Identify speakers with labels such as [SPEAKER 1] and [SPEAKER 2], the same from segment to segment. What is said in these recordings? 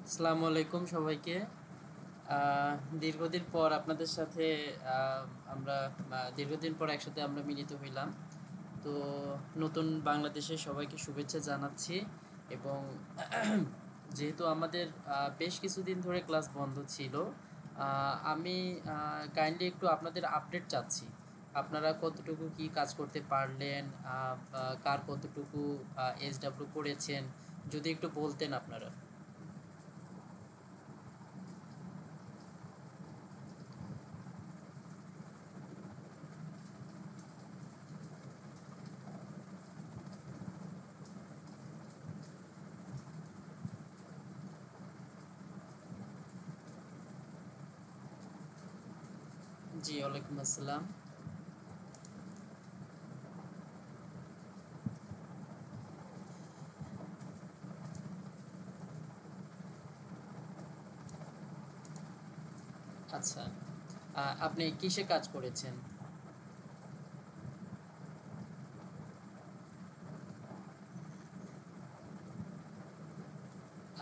[SPEAKER 1] আসসালামু আলাইকুম সবাইকে। দীর্ঘদিন পর আপনাদের সাথে আহ, আমরা দীর্ঘদিন পর একসাথে আমরা মিলিত হইলাম। তো নতুন বাংলাদেশের সবাইকে শুভেচ্ছা জানাচ্ছি। এবং যেহেতু আমাদের বেশ কিছুদিন ধরে ক্লাস বন্ধ ছিল, আমি কাইন্ডলি একটু আপনাদের আপডেট চাচ্ছি। আপনারা কতটুকু কি কাজ করতে পারলেন, বা কার কতটুকু SW করেছেন, যদি একটু বলতেন আপনারা। জি, ওয়ালাইকুম আসসালাম। আচ্ছা, আপনি কিসে কাজ করেছেন?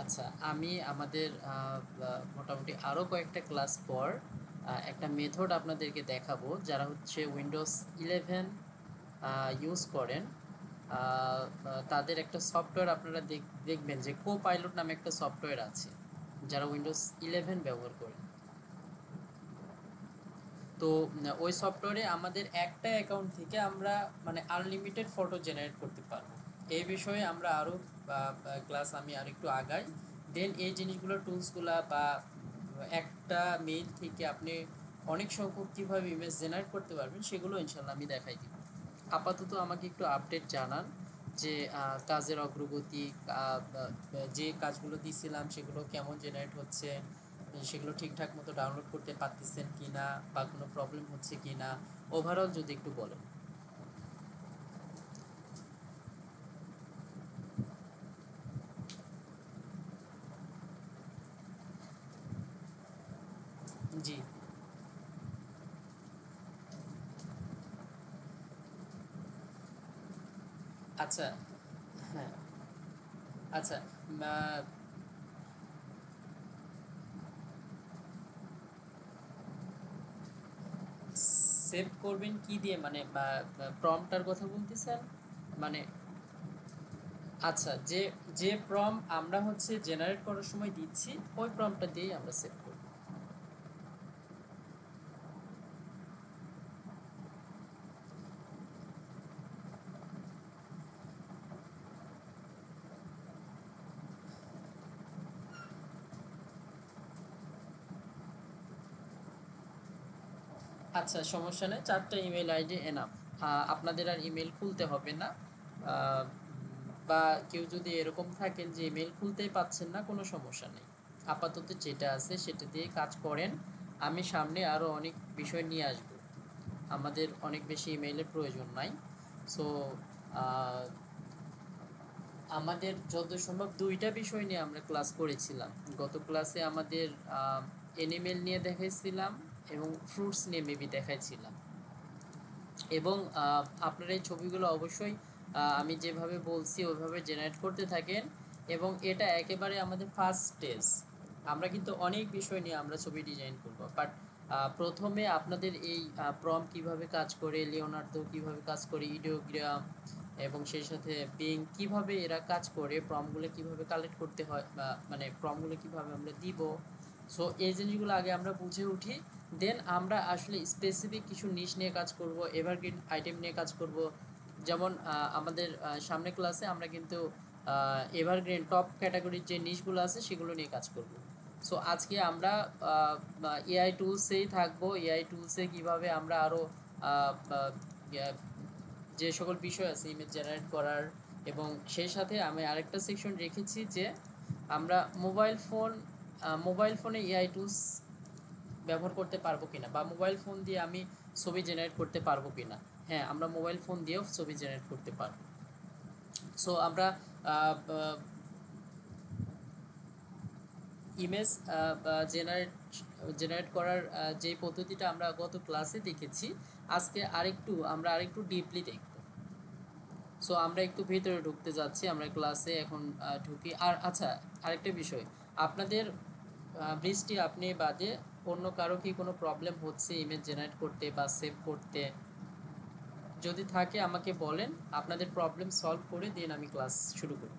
[SPEAKER 1] আচ্ছা, আমি আমাদের মোটামুটি আরও কয়েকটা ক্লাস পর একটা মেথড আপনাদেরকে দেখাবো, যারা হচ্ছে উইন্ডোজ 11 ইউজ করেন। তাদের একটা সফটওয়্যার আপনারা দেখবেন যে পাইলট নামে একটা সফটওয়্যার আছে, যারা উইন্ডোজ 11 ব্যবহার করেন। তো ওই সফটওয়্যারে আমাদের একটা অ্যাকাউন্ট থেকে আমরা মানে আনলিমিটেড ফটো জেনারেট করতে পারবো। এই বিষয়ে আমরা আরও ক্লাস আমি আরেকটু আগাই। দেন এই জিনিসগুলো টুলসগুলা বা একটা মেইল থেকে আপনি অনেক সংখ্যক কীভাবে ইমেজ জেনারেট করতে পারবেন সেগুলো ইনশাল্লাহ আমি দেখাই দিব। আপাতত আমাকে একটু আপডেট জানান যে কাজের অগ্রগতি, যে কাজগুলো দিয়েছিলাম সেগুলো কেমন জেনারেট হচ্ছে, সেগুলো ঠিকঠাক মতো ডাউনলোড করতে পারতেছেন কি না, বা কোনো প্রবলেম হচ্ছে কি না, ওভারঅল যদি একটু বলেন। জি। আচ্ছা। হ্যাঁ। আচ্ছা। সেভ করবেন কি দিয়ে, মানে প্রম্পটার কথা বলতেছেন? মানে আচ্ছা, যে যে প্রম্পট আমরা হচ্ছে জেনারেট করার সময় দিচ্ছি, ওই প্রম্পটটা দিয়েই আমরা সেভ করব। আচ্ছা, সমস্যা নেই, 4টা ইমেল আইডি এনাফ। আপনাদের আর ইমেল খুলতে হবে না। আহ, বা কেউ যদি এরকম থাকেন যে ইমেল খুলতেই পাচ্ছেন না, কোনো সমস্যা নেই। আপাতত যেটা আছে সেটা দিয়ে কাজ করেন। আমি সামনে আরও অনেক বিষয় নিয়ে আসব, আমাদের অনেক বেশি ইমেইলের প্রয়োজন নাই। সো আমাদের যত সম্ভব দুইটা বিষয় নিয়ে আমরা ক্লাস করেছিলাম। গত ক্লাসে আমাদের এনিমেল নিয়ে দেখাইছিলাম এবং ফ্রুটস নিয়ে মেবি দেখাইছিলাম। এবং আপনারা এই ছবিগুলো অবশ্যই আমি যেভাবে বলছি ওইভাবে জেনারেট করতে থাকেন। এবং এটা একেবারে আমাদের ফার্স্ট স্টেজ। আমরা কিন্তু অনেক বিষয় নিয়ে আমরা ছবি ডিজাইন করব, বাট প্রথমে আপনাদের এই কিভাবে কাজ করে, লিওনার্দো কিভাবে কাজ করে, ইডিওগ্রাম এবং সেই সাথে বিং কিভাবে এরা কাজ করে, প্রমগুলো কিভাবে কালেক্ট করতে হয়, বা মানে প্রমগুলো কিভাবে আমরা দিব। সো এই জিনিসগুলো আগে আমরা বুঝে উঠি। দেন আমরা আসলে স্পেসিফিক কিছু নিশ নিয়ে কাজ করব, এভারগ্রিন আইটেম নিয়ে কাজ করব। যেমন আমাদের সামনে ক্লাসে আমরা কিন্তু এভারগ্রিন টপ ক্যাটাগরির যে নিশগুলো আছে সেগুলো নিয়ে কাজ করব। সো আজকে আমরা এআই টুলসেই থাকবো। এআই টুলসে কীভাবে আমরা আরও যে সকল বিষয় আছে ইমেজ জেনারেট করার। এবং সেই সাথে আমি আরেকটা সেকশন রেখেছি যে আমরা মোবাইল ফোনে এআই টুলস ব্যবহার করতে পারবো কিনা, বা মোবাইল ফোন দিয়ে আমি ছবি জেনারেট করতে পারবো কিনা। হ্যাঁ, আমরা মোবাইল ফোন দিয়েও ছবি জেনারেট করতে পারবো। সো আমরা ইমেজ জেনারেট জেনারেট করার যেই পদ্ধতিটা আমরা গত ক্লাসে দেখেছি, আজকে আমরা আরেকটু ডিপলি দেখব। সো আমরা একটু ভেতরে ঢুকতে যাচ্ছি, আমরা ক্লাসে এখন ঢুকি। আর আচ্ছা, আরেকটা বিষয়, আপনাদের বৃষ্টি আপনি বাদে অন্য কারো কি কোনো প্রবলেম হচ্ছে ইমেজ জেনারেট করতে বা সেভ করতে? যদি থাকে আমাকে বলেন, আপনাদের প্রবলেম সলভ করে দেন আমি ক্লাস শুরু করব।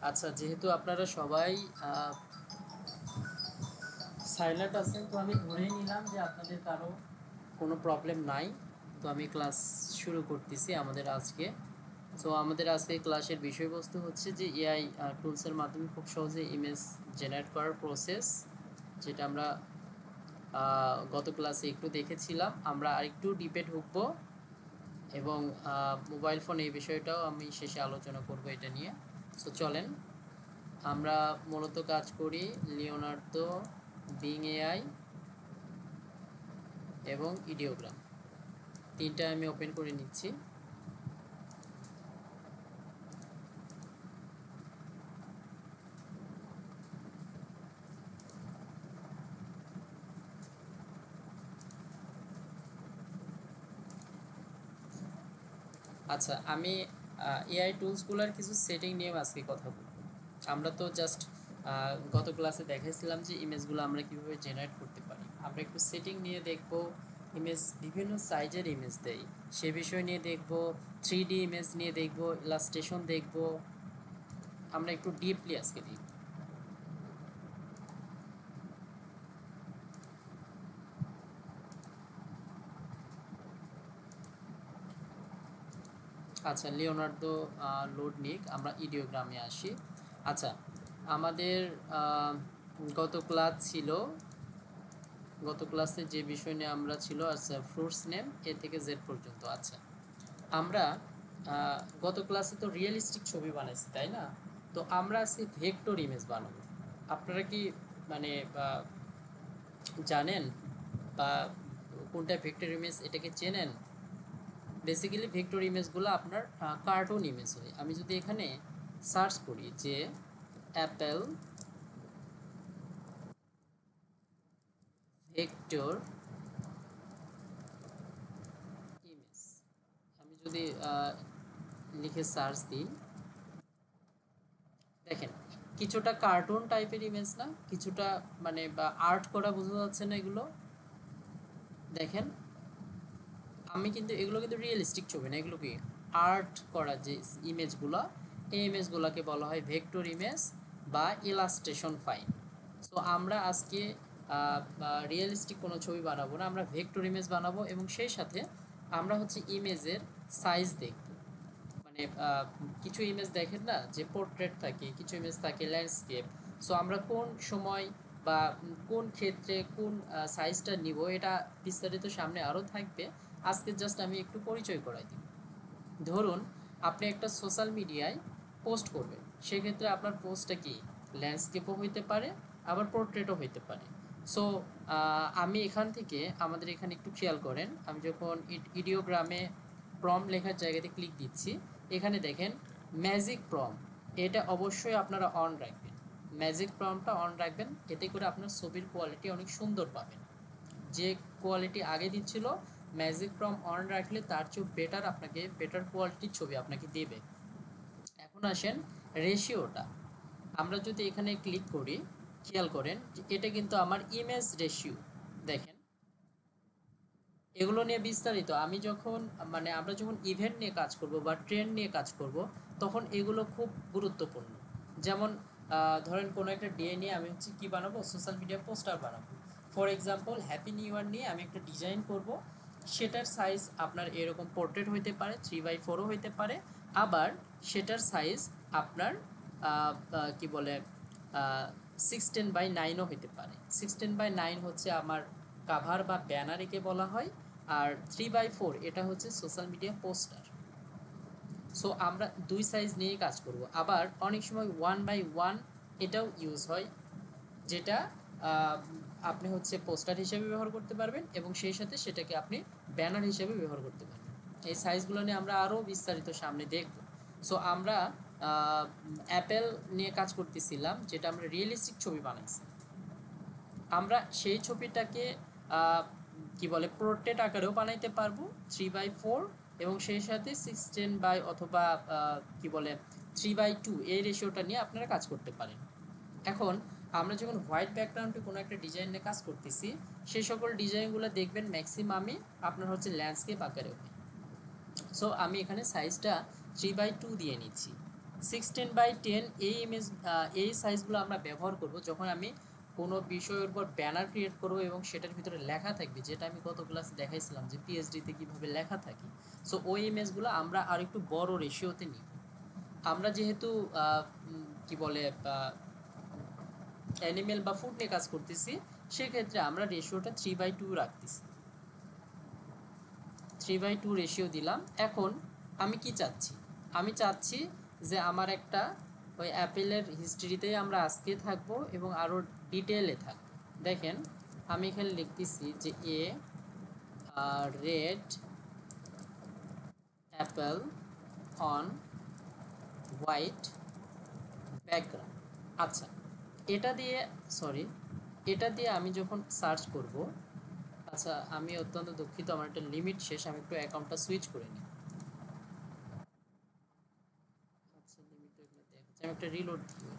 [SPEAKER 1] আচ্ছা, যেহেতু আপনারা সবাই সাইলেন্ট আছেন, তো আমি ধরেই নিলাম যে আপনাদের কারো কোনো প্রবলেম নাই। তো আমি ক্লাস শুরু করতেছি আমাদের আজকে। সো আমাদের আজকে ক্লাসের বিষয়বস্তু হচ্ছে যে এআই টুলসের মাধ্যমে খুব সহজে ইমেজ জেনারেট করার প্রসেস, যেটা আমরা গত ক্লাসে একটু দেখেছিলাম। আমরা আরেকটু ডিপে ঢুকবো এবং মোবাইল ফোন এই বিষয়টাও আমি শেষে আলোচনা করব এটা নিয়ে। সো চলেন, আমরা মূলত কাজ করি লিওনার্দো, বিং এআই এবং ইডিওগ্রাম, তিনটা আমি ওপেন করে নিচ্ছি। আচ্ছা, আমি এআই টুলসগুলোর কিছু সেটিং নিয়ে আজকে কথা বলব। আমরা তো জাস্ট গত ক্লাসে দেখাইছিলাম যে ইমেজগুলো আমরা কীভাবে জেনারেট করতে পারি। আমরা একটু সেটিং নিয়ে দেখব, ইমেজ বিভিন্ন সাইজের ইমেজ দেয় সে বিষয় নিয়ে দেখব, 3D ইমেজ নিয়ে দেখব, ইলাস্ট্রেশন দেখব। আমরা একটু ডিপলি আজকে দেখব। আচ্ছা, লিওনার্দো লোড নিক, আমরা ইডিওগ্রামে আসি। আচ্ছা, আমাদের গত ক্লাস ছিল, গত ক্লাসে যে বিষয় নিয়ে আমরা ছিল আচ্ছা ফ্রুটস নেম এ থেকে জেড পর্যন্ত। আচ্ছা, আমরা গত ক্লাসে তো রিয়েলিস্টিক ছবি বানাইছি, তাই না? তো আমরা আজকে ভেক্টর ইমেজ বানাবো। আপনারা কি মানে জানেন বা কোনটা ভেক্টর ইমেজ এটাকে চেনেন? বেসিক্যালি ভেক্টর ইমেজগুলো আপনার কার্টুন ইমেজ হয়। আমি যদি এখানে সার্চ করি যে অ্যাপেল ভেক্টর ইমেজ, আমি যদি লিখে সার্চ দিই, দেখেন কিছুটা কার্টুন টাইপের ইমেজ না, কিছুটা মানে বা আর্ট করা, বোঝা যাচ্ছে না এগুলো? দেখেন, আমি কিন্তু এগুলো কিন্তু রিয়েলিস্টিক ছবি না, এগুলো কি আর্ট করা যে ইমেজগুলো, এই ইমেজগুলোকে বলা হয় ভেক্টর ইমেজ বা ইলাস্ট্রেশন ফাইল। সো আমরা আজকে রিয়েলিস্টিক কোনো ছবি বানাবো না, আমরা ভেক্টর ইমেজ বানাবো এবং সেই সাথে আমরা হচ্ছে ইমেজের সাইজ দেখব। মানে কিছু ইমেজ দেখেন না যে পোর্ট্রেট থাকে, কিছু ইমেজ থাকে ল্যান্ডস্কেপ। সো আমরা কোন সময় বা কোন ক্ষেত্রে কোন সাইজটা নিব এটা বিস্তারিত সামনে আরও থাকবে। আজকে জাস্ট আমি একটু পরিচয় করাই দিই। ধরুন আপনি একটা সোশ্যাল মিডিয়ায় পোস্ট করবেন, সেক্ষেত্রে আপনার পোস্টটা কি ল্যান্ডস্কেপও হইতে পারে, আবার পোর্ট্রেটও হইতে পারে। সো আমি এখান থেকে আমাদের এখানে একটু খেয়াল করেন, আমি যখন ইডিওগ্রামে প্রম লেখার জায়গাতে ক্লিক দিচ্ছি, এখানে দেখেন ম্যাজিক প্রম, এটা অবশ্যই আপনারা অন রাখবেন। ম্যাজিক প্রমটা অন রাখবেন, এতে করে আপনার ছবির কোয়ালিটি অনেক সুন্দর পাবেন। যে কোয়ালিটি আগে দিচ্ছিল, ম্যাজিক প্রম অন রাখলে তার চেয়েও বেটার আপনাকে বেটার কোয়ালিটির ছবি আপনাকে দেবে। এখন আসেন রেশিওটা, আমরা যদি এখানে ক্লিক করি, খেয়াল করেন যে এটা কিন্তু আমার ইমেজ রেশিও। দেখেন এগুলো নিয়ে বিস্তারিত আমি যখন মানে আমরা যখন ইভেন্ট নিয়ে কাজ করব বা ট্রেন্ড নিয়ে কাজ করব, তখন এগুলো খুব গুরুত্বপূর্ণ। যেমন ধরেন কোনো একটা ডে নিয়ে আমি হচ্ছে কী বানাবো, সোশ্যাল মিডিয়া পোস্টার বানাবো। For example happy new year নিয়ে আমি একটা ডিজাইন করব, সেটার সাইজ আপনার এরকম পোর্ট্রেট হইতে পারে, 3x4ও হইতে পারে, আবার সেটার সাইজ আপনার কি বলে 16:9ও হইতে পারে। 16:9 হচ্ছে আমার কাভার বা ব্যানার একে বলা হয়, আর 3x4 এটা হচ্ছে সোশ্যাল মিডিয়া পোস্টার। সো আমরা দুই সাইজ নিয়েই কাজ করব। আবার অনেক সময় 1x1 এটাও ইউজ হয়, যেটা আপনি হচ্ছে পোস্টার হিসেবে ব্যবহার করতে পারবেন এবং সেই সাথে সেটাকে আপনি ব্যানার হিসেবে ব্যবহার করতে পারবেন। এই সাইজগুলো নিয়ে আমরা আরও বিস্তারিত সামনে দেখব। সো আমরা অ্যাপেল নিয়ে কাজ করতেছিলাম, যেটা আমরা রিয়েলিস্টিক ছবি বানাইছি। আমরা সেই ছবিটাকে কি বলে পোর্ট্রেট আকারেও বানাইতে পারবো 3/4, এবং সেই সাথে 16 বাই অথবা কি বলে 3/2 এই রেশিওটা নিয়ে আপনারা কাজ করতে পারেন। এখন আমরা যখন হোয়াইট ব্যাকগ্রাউন্ডে কোনো একটা ডিজাইন নিয়ে কাজ করতেছি, সেই সকল ডিজাইনগুলো দেখবেন ম্যাক্সিমামই আপনার হচ্ছে ল্যান্ডস্কেপ আকারে হয়। সো আমি এখানে সাইজটা 3/2 দিয়ে নিচ্ছি। 16/10 এই সাইজগুলো আমরা ব্যবহার করব যখন আমি কোনো বিষয়ের উপর ব্যানার ক্রিয়েট করব এবং সেটার ভিতরে লেখা থাকবে, যেটা আমি গত ক্লাসে দেখাইছিলাম যে পিএইচডিতে কীভাবে লেখা থাকে। সো ওই ইমেজগুলো আমরা আর একটু বড় রেশিওতে নিব। আমরা যেহেতু কি বলে অ্যানিমেল বা ফুড নিয়ে কাজ করতেছি, সেক্ষেত্রে আমরা রেশিওটা 3/2 রাখতেছি। 3/2 রেশিও দিলাম। এখন আমি কি চাচ্ছি, আমি চাচ্ছি যে আমার একটা ওই অ্যাপেলের হিস্ট্রিতেই আমরা আজকে থাকবো এবং আরও ডিটেলে থাকবো। দেখেন আমি এখানে লিখতেছি যে a red apple on white background. আচ্ছা, এটা দিয়ে আমি যখন সার্চ করব, আচ্ছা আমি অত্যন্ত দুঃখিত, আমার একটা লিমিট শেষ, আমি একটু অ্যাকাউন্টটা সুইচ করে নিই। আচ্ছা লিমিট এখানে দেখাচ্ছে, আমি একটা রিলোড দিই।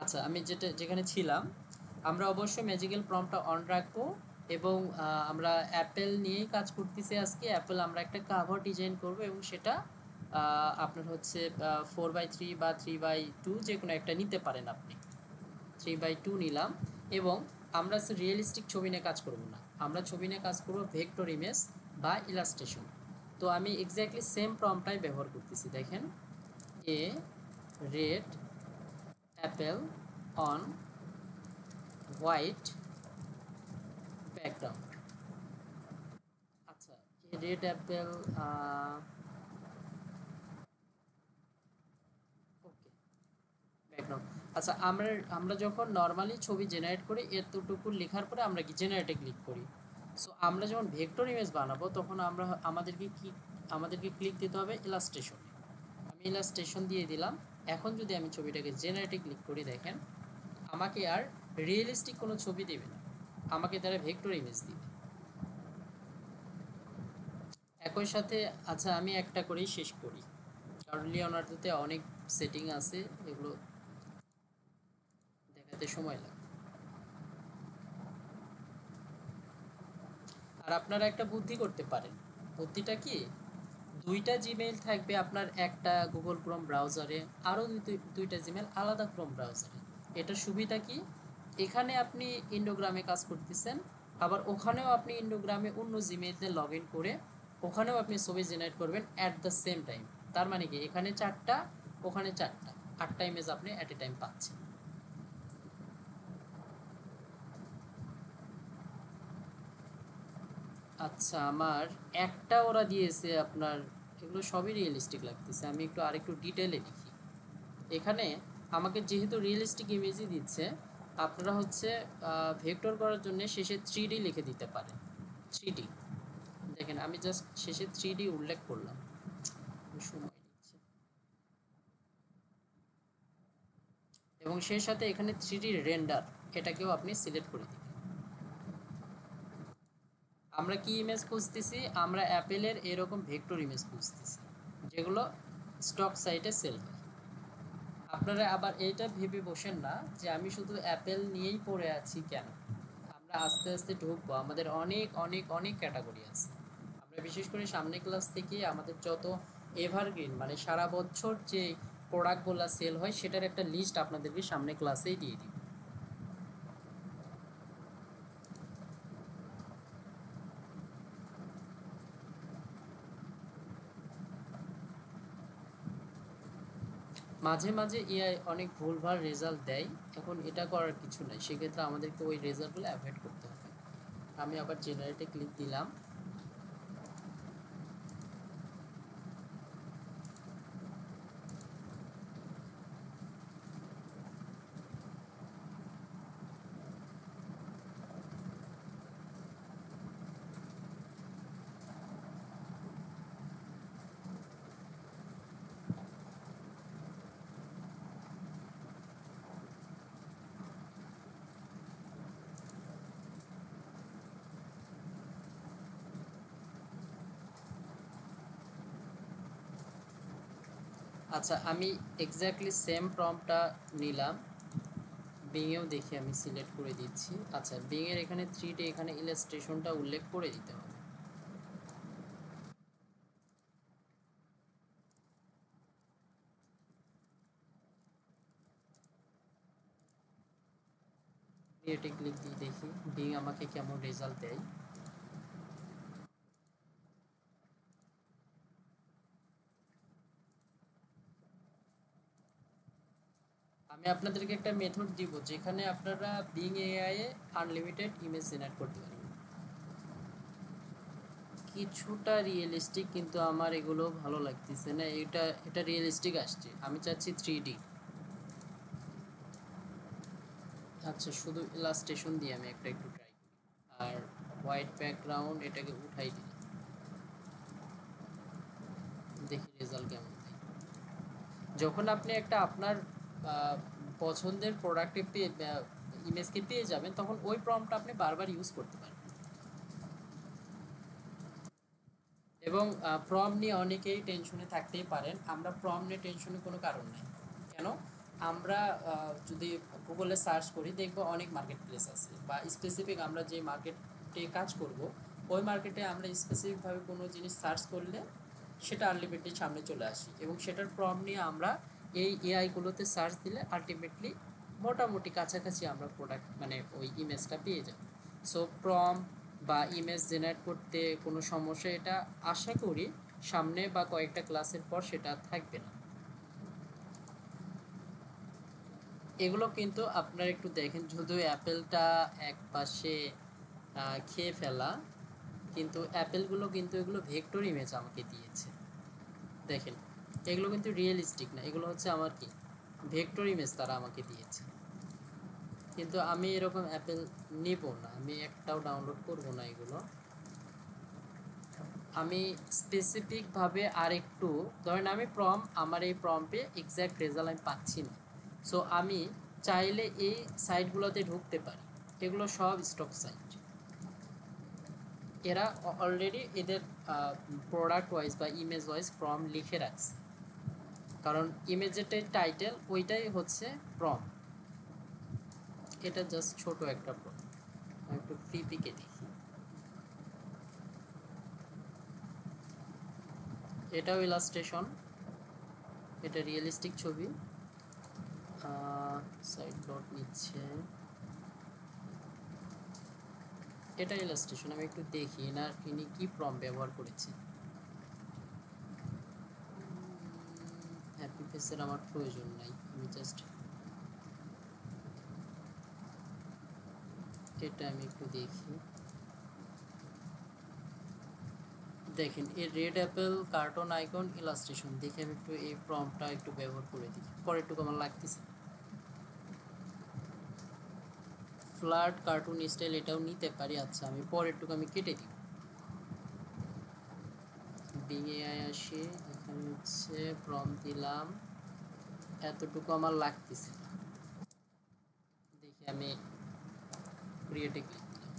[SPEAKER 1] আচ্ছা আমি যেখানে ছিলাম, আমরা অবশ্যই ম্যাজিক্যাল প্রম্পটটা অন রাখবো এবং আমরা অ্যাপেল নিয়েই কাজ করতেছি আজকে। অ্যাপেল আমরা একটা কাভার ডিজাইন করব এবং সেটা আপনার হচ্ছে 4/3 বা 3/2 যে কোনো একটা নিতে পারেন আপনি। 3/2 নিলাম এবং আমরা রিয়েলিস্টিক ছবি নিয়ে কাজ করব না, আমরা ছবি নিয়ে কাজ করব ভেক্টর ইমেজ বা ইলাস্ট্রেশন। তো আমি এক্স্যাক্টলি সেম প্রম্পটটাই ব্যবহার করতেছি। দেখেন a red apple on white background. আচ্ছা রেড অ্যাপেল ওকে ব্যাকগ্রাউন্ড। আচ্ছা আমরা যখন নর্মালি ছবি জেনারেট করি এতটুকু লেখার পরে আমরা কি জেনারেটে ক্লিক করি। সো আমরা যখন ভেক্টর ইমেজ বানাবো তখন আমাদেরকে ক্লিক দিতে হবে ইলাস্ট্রেশনে। আমি ইলাস্ট্রেশন দিয়ে দিলাম। এখন যদি আমি ছবিটাকে জেনারেটে ক্লিক করি, দেখেন আমাকে আর রিয়েলিস্টিক কোনো ছবি দেবে না, আমাকে তারা ভেক্টর ইমেজ দিবে। একই সাথে আচ্ছা আমি একটা করেই শেষ করি, কারণ লিওনার্দোতে অনেক সেটিং আছে, এগুলো দেখাতে সময় লাগে। আর আপনারা একটা বুদ্ধি করতে পারেন। বুদ্ধিটা কি, দুইটা জিমেইল থাকবে আপনার, একটা গুগল ক্রোম ব্রাউজারে, আরও দুইটা জিমেইল আলাদা ক্রোম ব্রাউজারে। এটার সুবিধা কি, এখানে আপনি ইন্ডোগ্রামে কাজ করতেছেন, আবার ওখানেও আপনি ইন্ডোগ্রামে অন্য জিমেইল দিয়ে লগ ইন করে ওখানেও আপনি ছবি জেনারেট করবেন অ্যাট দ্য সেম টাইম। তার মানে কি এখানে 4টা ওখানে 4টা 8টা ইমেজ আপনি অ্যাট এ টাইম পাচ্ছেন। আচ্ছা আমার একটা ওরা দিয়েছে আপনার, এগুলো সবই রিয়েলিস্টিক লাগতেছে, আমি একটু আরেকটু ডিটেলে লিখি। এখানে আমাকে যেহেতু রিয়েলিস্টিক ইমেজই দিচ্ছে, আপনারা হচ্ছে ভেক্টর করার জন্য শেষে 3D লিখে দিতে পারেন। 3D দেখেন আমি জাস্ট শেষে 3D উল্লেখ করলাম, সময় নিচ্ছে। এবং সেই সাথে এখানে 3D রেন্ডার এটাকেও আপনি সিলেক্ট করে দিবেন। আমরা কি ইমেজ খুঁজতেছি, আমরা অ্যাপেলের এরকম ভেক্টর ইমেজ খুঁজতেছি যেগুলো স্টক সাইটে সেল হয়। আপনারা আবার এইটা ভেবে বসেন না যে আমি শুধু অ্যাপেল নিয়েই পড়ে আছি কেন, আমরা আস্তে আস্তে ঢুকবো, আমাদের অনেক অনেক অনেক ক্যাটাগরি আছে। আমরা বিশেষ করে সামনে ক্লাস থেকে আমাদের যত এভারগ্রিন মানে সারা বছর যে প্রোডাক্টগুলো সেল হয় সেটার একটা লিস্ট আপনাদেরকে সামনে ক্লাসেই দিয়ে দিব। মাঝে মাঝে এআই অনেক ভুলভাল রেজাল্ট দেয়, এখন এটা করার কিছু নাই, সেক্ষেত্রে আমাদেরকে ওই রেজাল্টগুলো অ্যাভয়েড করতে হবে। আমি আবার জেনারেটে ক্লিক দিলাম। আচ্ছা, আমি এক্স্যাক্টলি সেম প্রম্পটটা নিলাম, বিংয়েও দেখি আমি সিলেক্ট করে দিচ্ছি। আচ্ছা, বিংয়ের এখানে 3D এখানে ইলাস্ট্রেশনটা উল্লেখ করে দিতে হবে। ক্রিয়েটে ক্লিক দিয়ে দেখি বিং আমাকে কেমন রেজাল্ট দেয়। আমি আপনাদেরকে একটা মেথড দিব যেখানে আপনারা বিং এআই এ আনলিমিটেড ইমেজ জেনারেট করতে পারবেন। কিছুটা রিয়েলিস্টিক, কিন্তু আমার এগুলো ভালো লাগতেছে না। এটা রিয়েলিস্টিক আসছে, আমি চাচ্ছি 3D। আচ্ছা, শুধু ইলাস্ট্রেশন দিয়ে আমি একটু ট্রাই করি। আর হোয়াইট ব্যাকগ্রাউন্ড এটাকে উঠাই দিই, দেখি রেজাল্ট কেমন দেয়। যখন আপনি একটা আপনার পছন্দের প্রোডাক্টে পেয়ে ইমেজকে পেয়ে যাবেন, তখন ওই প্রম্পটটা আপনি বারবার ইউজ করতে পারবেন। এবং প্রম্পট নিয়ে অনেকেই টেনশনে থাকতেই পারেন। আমরা প্রম্পট নিয়ে টেনশনের কোনো কারণ নেই। কেন? আমরা যদি গুগলে সার্চ করি, দেখব অনেক মার্কেট প্লেস আছে, বা স্পেসিফিক আমরা যে মার্কেটে কাজ করব ওই মার্কেটে আমরা স্পেসিফিকভাবে কোনো জিনিস সার্চ করলে সেটা আলটিমেটলি সামনে চলে আসি, এবং সেটার প্রম্পট নিয়ে আমরা এই এআইগুলোতে সার্চ দিলে আলটিমেটলি মোটামুটি কাছাকাছি আমরা প্রোডাক্ট মানে ওই ইমেজটা পেয়ে যাব। সো প্রম্পট বা ইমেজ জেনারেট করতে কোনো সমস্যা, এটা আশা করি সামনে বা কয়েকটা ক্লাসের পর সেটা থাকবে না। এগুলো কিন্তু আপনারা একটু দেখেন, যদিও অ্যাপেলটা এক পাশে খেয়ে ফেলা, কিন্তু অ্যাপেলগুলো কিন্তু এগুলো ভেক্টর ইমেজ আমাকে দিয়েছে। দেখেন, এগুলো কিন্তু রিয়েলিস্টিক না, এগুলো হচ্ছে আমার কি ভেক্টর ইমেজ তারা আমাকে দিয়েছে। কিন্তু আমি এরকম অ্যাপেল নেব না, আমি একটাও ডাউনলোড করব না এগুলো। আমি স্পেসিফিকভাবে আরেকটু ধরেন, আমি আমার এই প্রম্পে এক্স্যাক্ট রেজাল্ট আমি পাচ্ছি না। সো আমি চাইলে এই সাইটগুলোতে ঢুকতে পারি। এগুলো সব স্টক সাইট, এরা অলরেডি এদের প্রোডাক্ট ওয়াইজ বা ইমেজ ওয়াইজ প্রম্পট লিখে রাখছে, কারণ ইমেজের টাইটেল ওইটাই হচ্ছে প্রম্পট। এটা জাস্ট ছোট একটা প্রম্পট। আমি একটু ফ্রি পিকে দেখি, এটাও ইলাস্ট্রেশন, এটা রিয়েলিস্টিক ছবি। সাইড ডট নিচ্ছে, এটা ইলাস্ট্রেশন। আমি একটু দেখি না ইনি কি প্রম্পট ব্যবহার করেছে। হ্যাপি ফেসের আমার প্রয়োজন নাই, আমি জাস্ট এটা আমি একটু দেখি। দেখেন, এই red Apple cartoon icon illustration দেখে আমি একটু এই প্রম্পটটা একটু ব্যবহার করে দিই, পরেরটুকু আমার লাগতেছে। ফ্ল্যাট কার্টুন স্টাইল এটাও নিতে পারি। আচ্ছা, আমি পরেরটুকু আমি কেটে দিই। বিং এআই আসি, এখানে হচ্ছে প্রম্পট দিলাম, এতটুকু আমার লাগতেছে না। দেখি আমি ক্রিয়েটে ক্লিক দিলাম,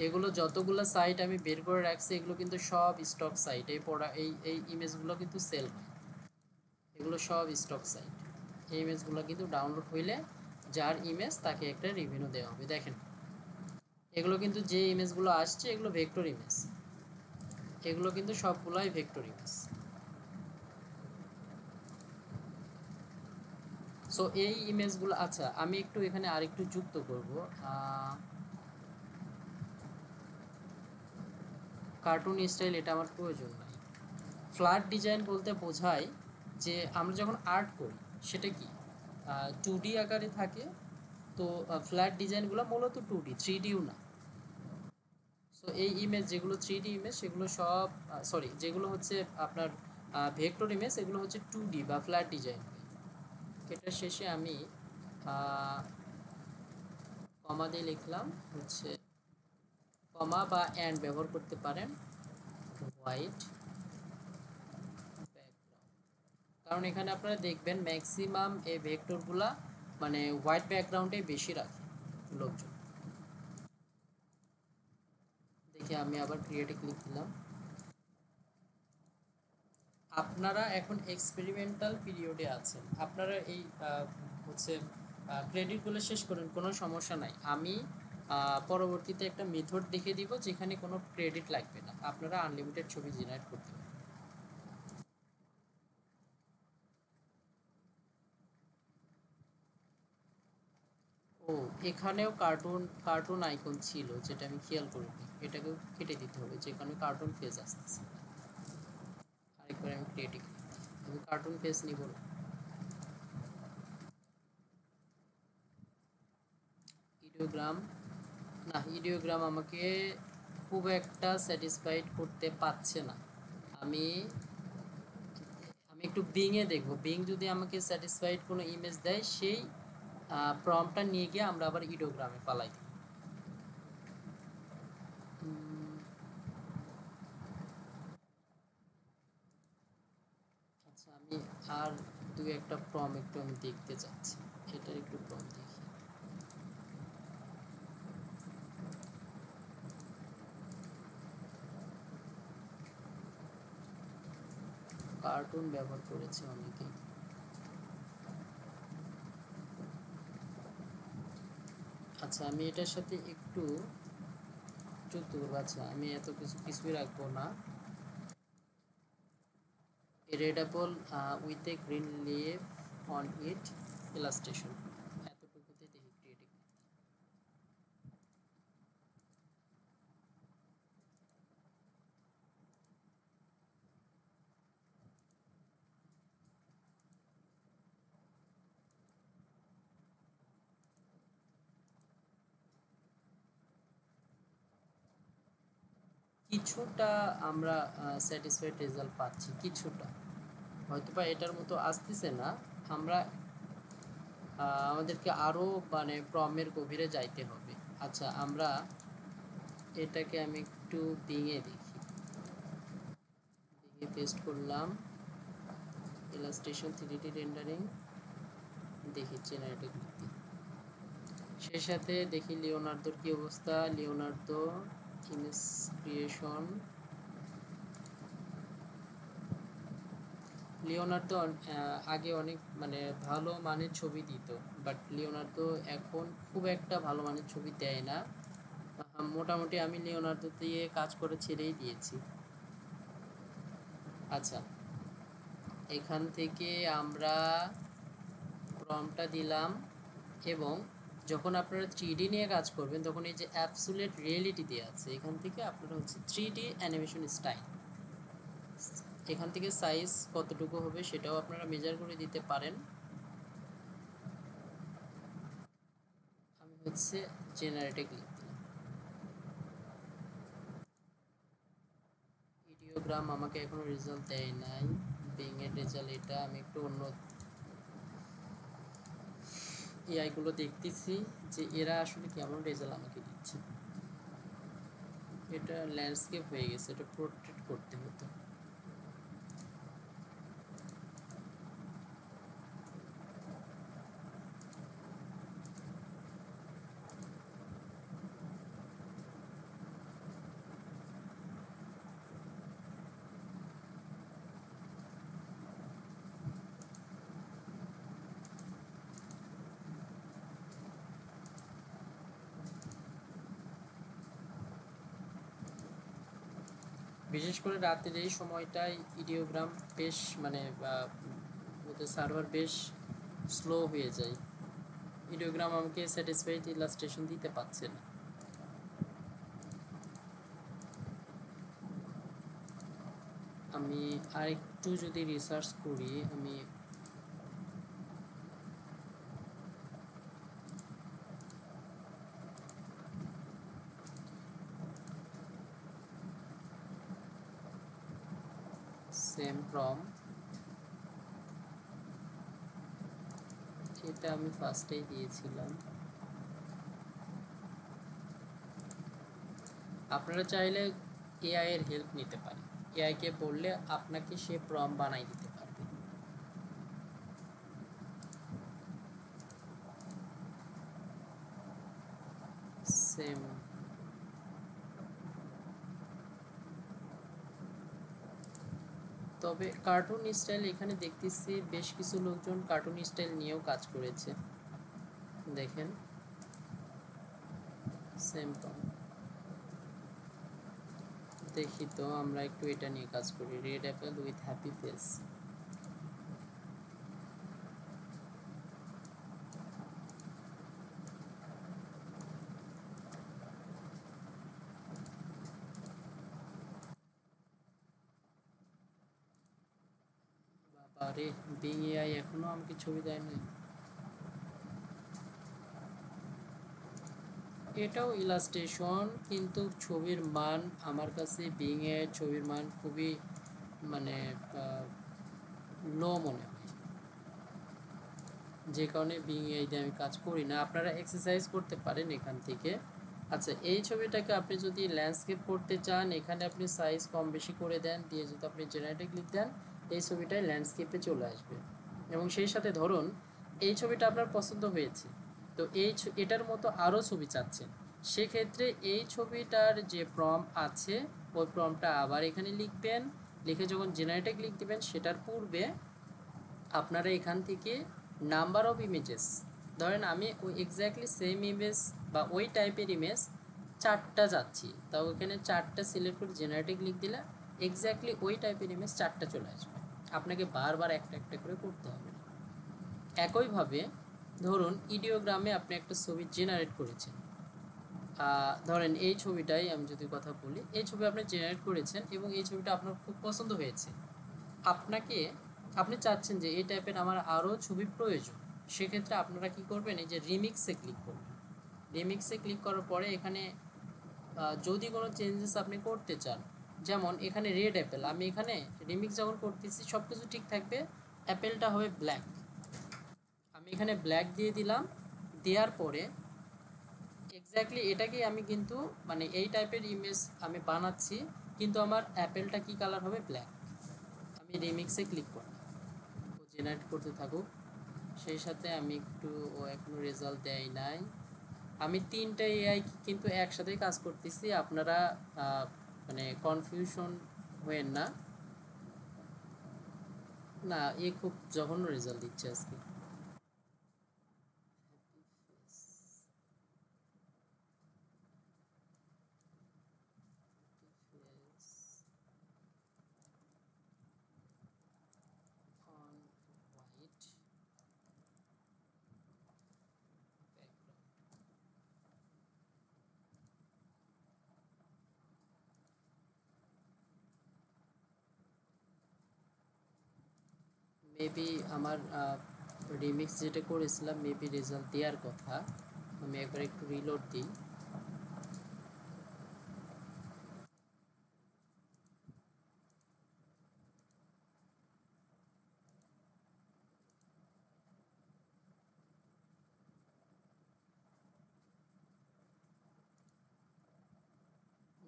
[SPEAKER 1] এগুলো যতগুলো সাইট আমি বের করে রাখছি এগুলো কিন্তু সব স্টক সাইট। এই ইমেজগুলো কিন্তু সেল হয়, এগুলো সব স্টক সাইট। এই ইমেজগুলো কিন্তু ডাউনলোড হইলে যার ইমেজ তাকে একটা রিভিউ দেওয়া হবে। দেখেন, এগুলো কিন্তু যে ইমেজগুলো আসছে এগুলো ভেক্টর ইমেজ, এগুলো কিন্তু সবগুলোই ভেক্টর ইমেজ। সো এই ইমেজগুলো, আচ্ছা আমি একটু এখানে আরেকটু যুক্ত করব। কার্টুন স্টাইল এটা আমার প্রয়োজন নাই। ফ্ল্যাট ডিজাইন বলতে বোঝায় যে আমরা যখন আর্ট করি সেটা কি 2D আকারে থাকে। তো ফ্ল্যাট ডিজাইনগুলো মূলত 2D, 3Dও না। সো এই ইমেজ যেগুলো 3D ইমেজ সেগুলো সব সরি, যেগুলো হচ্ছে আপনার ভেক্টর ইমেজ এগুলো হচ্ছে 2D বা ফ্ল্যাট ডিজাইন। এটা শেষে আমি কমা দিয়ে লিখলাম হচ্ছে, কমা বা অ্যান্ড ব্যবহার করতে পারেন, হোয়াইট ব্যাকগ্রাউন্ড। কারণ এখানে আপনারা দেখবেন ম্যাক্সিমাম এই ভেক্টরগুলা মানে হোয়াইট ব্যাকগ্রাউন্ডে বেশি রাখে লোকজন। দেখে আমি আবার ক্রিয়েটে ক্লিক দিলাম। আপনারা এখন এক্সপেরিমেন্টাল পিরিয়ডে আছেন, আপনারা এই হচ্ছে ক্রেডিটগুলো শেষ করেন, কোনো সমস্যা নাই। আমি পরবর্তীতে একটা মেথড দেখে দিব যেখানে কোনো ক্রেডিট লাগবে না, আপনারা আনলিমিটেড ছবি জেনারেট করতে পারেন। ও, এখানেও কার্টুন কার্টুন আইকন ছিল যেটা আমি খেয়াল করিনি, এটাকেও কেটে দিতে হবে, যেখানে কার্টুন ফেস আসতেছে। আরেকবার আমি ক্রিয়েটিভ, আমি কার্টুন ফেস নিব না। ইডিওগ্রাম, না ইডিওগ্রাম আমাকে খুব একটা স্যাটিসফাইড করতে পারছে না। আমি আমি একটু বিংয়ে দেখব, বিং যদি আমাকে স্যাটিসফাইড কোনো ইমেজ দেয় সেই প্রম্পটটা নিয়ে গিয়ে আমরা আবার ইডিওগ্রামে পালাই দিই। আচ্ছা, আমি আর দু একটা প্রম একটু আমি দেখতে চাচ্ছি, এটার একটু প্রম দেখি। কার্টুন ব্যবহার করেছে অনেকেই। আচ্ছা, আমি এটার সাথে একটু যুক্ত করবো। আচ্ছা, আমি এত কিছুই রাখবো না। A red apple with a green leaf on it illustration, এতটুকুতে দেখি ক্রিয়েটিভ। কিছুটা আমরা স্যাটিসফাইড রেজাল্ট পাচ্ছি, কিছুটা, হয়তোবা এটার মতো আসতেছে না। আমরা আমাদেরকে আরও মানে প্রমের গভীরে যাইতে হবে। আচ্ছা, আমরা এটাকে আমি একটু ভেঙে দেখি, ভেঙে পেস্ট করলাম, ইলাস্ট্রেশন 3D রেন্ডারিং, দেখি জেনারেটিভ লিখতে। সেই সাথে দেখি লিওনার্দোর কি অবস্থা। লিওনার্দো ইমেজ ক্রিয়েশন, লিওনার্দো আগে অনেক মানে ভালো মানের ছবি দিত, বাট লিওনার্দো এখন খুব একটা ভালো মানের ছবি দেয় না। মোটামুটি আমি লিওনার্দো দিয়ে কাজ করে ছেড়েই দিয়েছি। আচ্ছা, এখান থেকে আমরা প্রম্পটটা দিলাম, এবং যখন আপনারা 3D নিয়ে কাজ করবেন তখন এই যে অ্যাবসোলিউট রিয়েলিটি দেওয়া আছে, এখান থেকে আপনারা হচ্ছে 3D অ্যানিমেশন স্টাইল, এখান থেকে সাইজ কতটুকু হবে সেটাও আপনারা মেজার করে দিতে পারেন। আমি হচ্ছে জেনারেটে ক্লিক দিলাম। ভিডিওগ্রাম আমাকে এখনো রেজাল্ট দেয় নাই, বিংয়ের রেজাল্ট এটা। আমি একটু অন্য এআইগুলো দেখতেছি যে এরা আসলে কেমন রেজাল্ট আমাকে দিচ্ছে। এটা ল্যান্ডস্কেপ হয়ে গেছে, এটা পোর্ট্রেট করতে হতো। বিশেষ করে রাতের এই সময়টায় ইডিওগ্রাম বেশ মানে ওদের সার্ভার বেশ স্লো হয়ে যায়, ইডিওগ্রাম আমাকে স্যাটিসফাইড ইলাস্ট্রেশন দিতে পারছে না। আমি আরেকটু যদি রিসার্চ করি, আমি সেম প্রম, এটা আমি ফার্স্টেই দিয়েছিলাম। আপনারা চাইলে এআই এর হেল্প নিতে পারেন, এআইকে বললে আপনাকে সে প্রম বানাই দিতে পারবে। সেম তবে কার্টুন স্টাইল এখানে দেখতেছি বেশ কিছু লোকজন কার্টুন স্টাইল নিয়েও কাজ করেছে, দেখেন সেম প্রম্পট। দেখি তো আমরা একটু এটা নিয়ে কাজ করি, red apple with happy face. বাবারে, বিং এআই এখনো আমাকে ছবি দেয় নাই। এটাও ইলাস্ট্রেশন, কিন্তু ছবির মান আমার কাছে বিং এর ছবির মান খুবই মানে লো মনে হয়, যে কারণে বিং এআই দিয়ে আমি কাজ করি না। আপনারা এক্সারসাইজ করতে পারেন এখান থেকে। আচ্ছা, এই ছবিটাকে আপনি যদি ল্যান্ডস্কেপ করতে চান, এখানে আপনি সাইজ কম বেশি করে দেন, দিয়ে যদি আপনি জেনারেটে ক্লিক দেন, এই ছবিটাই ল্যান্ডস্কেপে চলে আসবে। এবং সেই সাথে ধরুন এই ছবিটা আপনার পছন্দ হয়েছে, তো এটার মতো আরও ছবি চাচ্ছেন, সেক্ষেত্রে এই ছবিটার যে প্রম্পট আছে ওই প্রম্পটটা আবার এখানে লিখবেন। লিখে যখন জেনারেটে ক্লিক দিবেন, সেটার পূর্বে আপনারা এখান থেকে নাম্বার অফ ইমেজেস, ধরেন আমি ওই এক্স্যাক্টলি সেম ইমেজ বা ওই টাইপের ইমেজ 4টা যাচ্ছি, তাও এখানে 4টা সিলেক্ট করে জেনারেটে ক্লিক দিলে এক্স্যাক্টলি ওই টাইপের ইমেজ 4টা চলে আসবে, আপনাকে বারবার একটা একটা করে করতে হবে না। একইভাবে ধরুন ইডিওগ্রামে আপনি একটা ছবি জেনারেট করেছেন, ধরেন এই ছবিটাই আমি যদি কথা বলি, এই ছবি আপনি জেনারেট করেছেন এবং এই ছবিটা আপনার খুব পছন্দ হয়েছে, আপনি চাচ্ছেন যে এই টাইপের আমার আরও ছবি প্রয়োজন, সেক্ষেত্রে আপনারা কি করবেন, এই যে রিমিক্সে ক্লিক করবেন। রিমিক্সে ক্লিক করার পরে এখানে যদি কোনো চেঞ্জেস আপনি করতে চান, যেমন এখানে রেড অ্যাপেল, আমি এখানে রিমিক্স যখন করতেছি সব কিছু ঠিক থাকবে, অ্যাপেলটা হবে ব্ল্যাক, আমি এখানে ব্ল্যাক দিয়ে দিলাম। দেওয়ার পরে এক্স্যাক্টলি এটাকেই আমি কিন্তু মানে এই টাইপের ইমেজ আমি বানাচ্ছি, কিন্তু আমার অ্যাপেলটা কি কালার হবে, ব্ল্যাক। আমি রিমিক্সে ক্লিক করলাম, ও জেনারেট করতে থাকুক। সেই সাথে আমি একটু, ও এখনো রেজাল্ট দেয় নাই। আমি 3টা এআই কিন্তু একসাথেই কাজ করতেছি, আপনারা মানে কনফিউশন হয়েন না। না, এ খুব জঘন্য রেজাল্ট দিচ্ছে আজকে। অন হোয়াইট ব্যাকগ্রাউন্ড, মেবি আমার রিমিক্স যেটা করেছিলাম মেবি রেজাল্ট দেওয়ার কথা। আমি একবার একটু রিলোড দিই।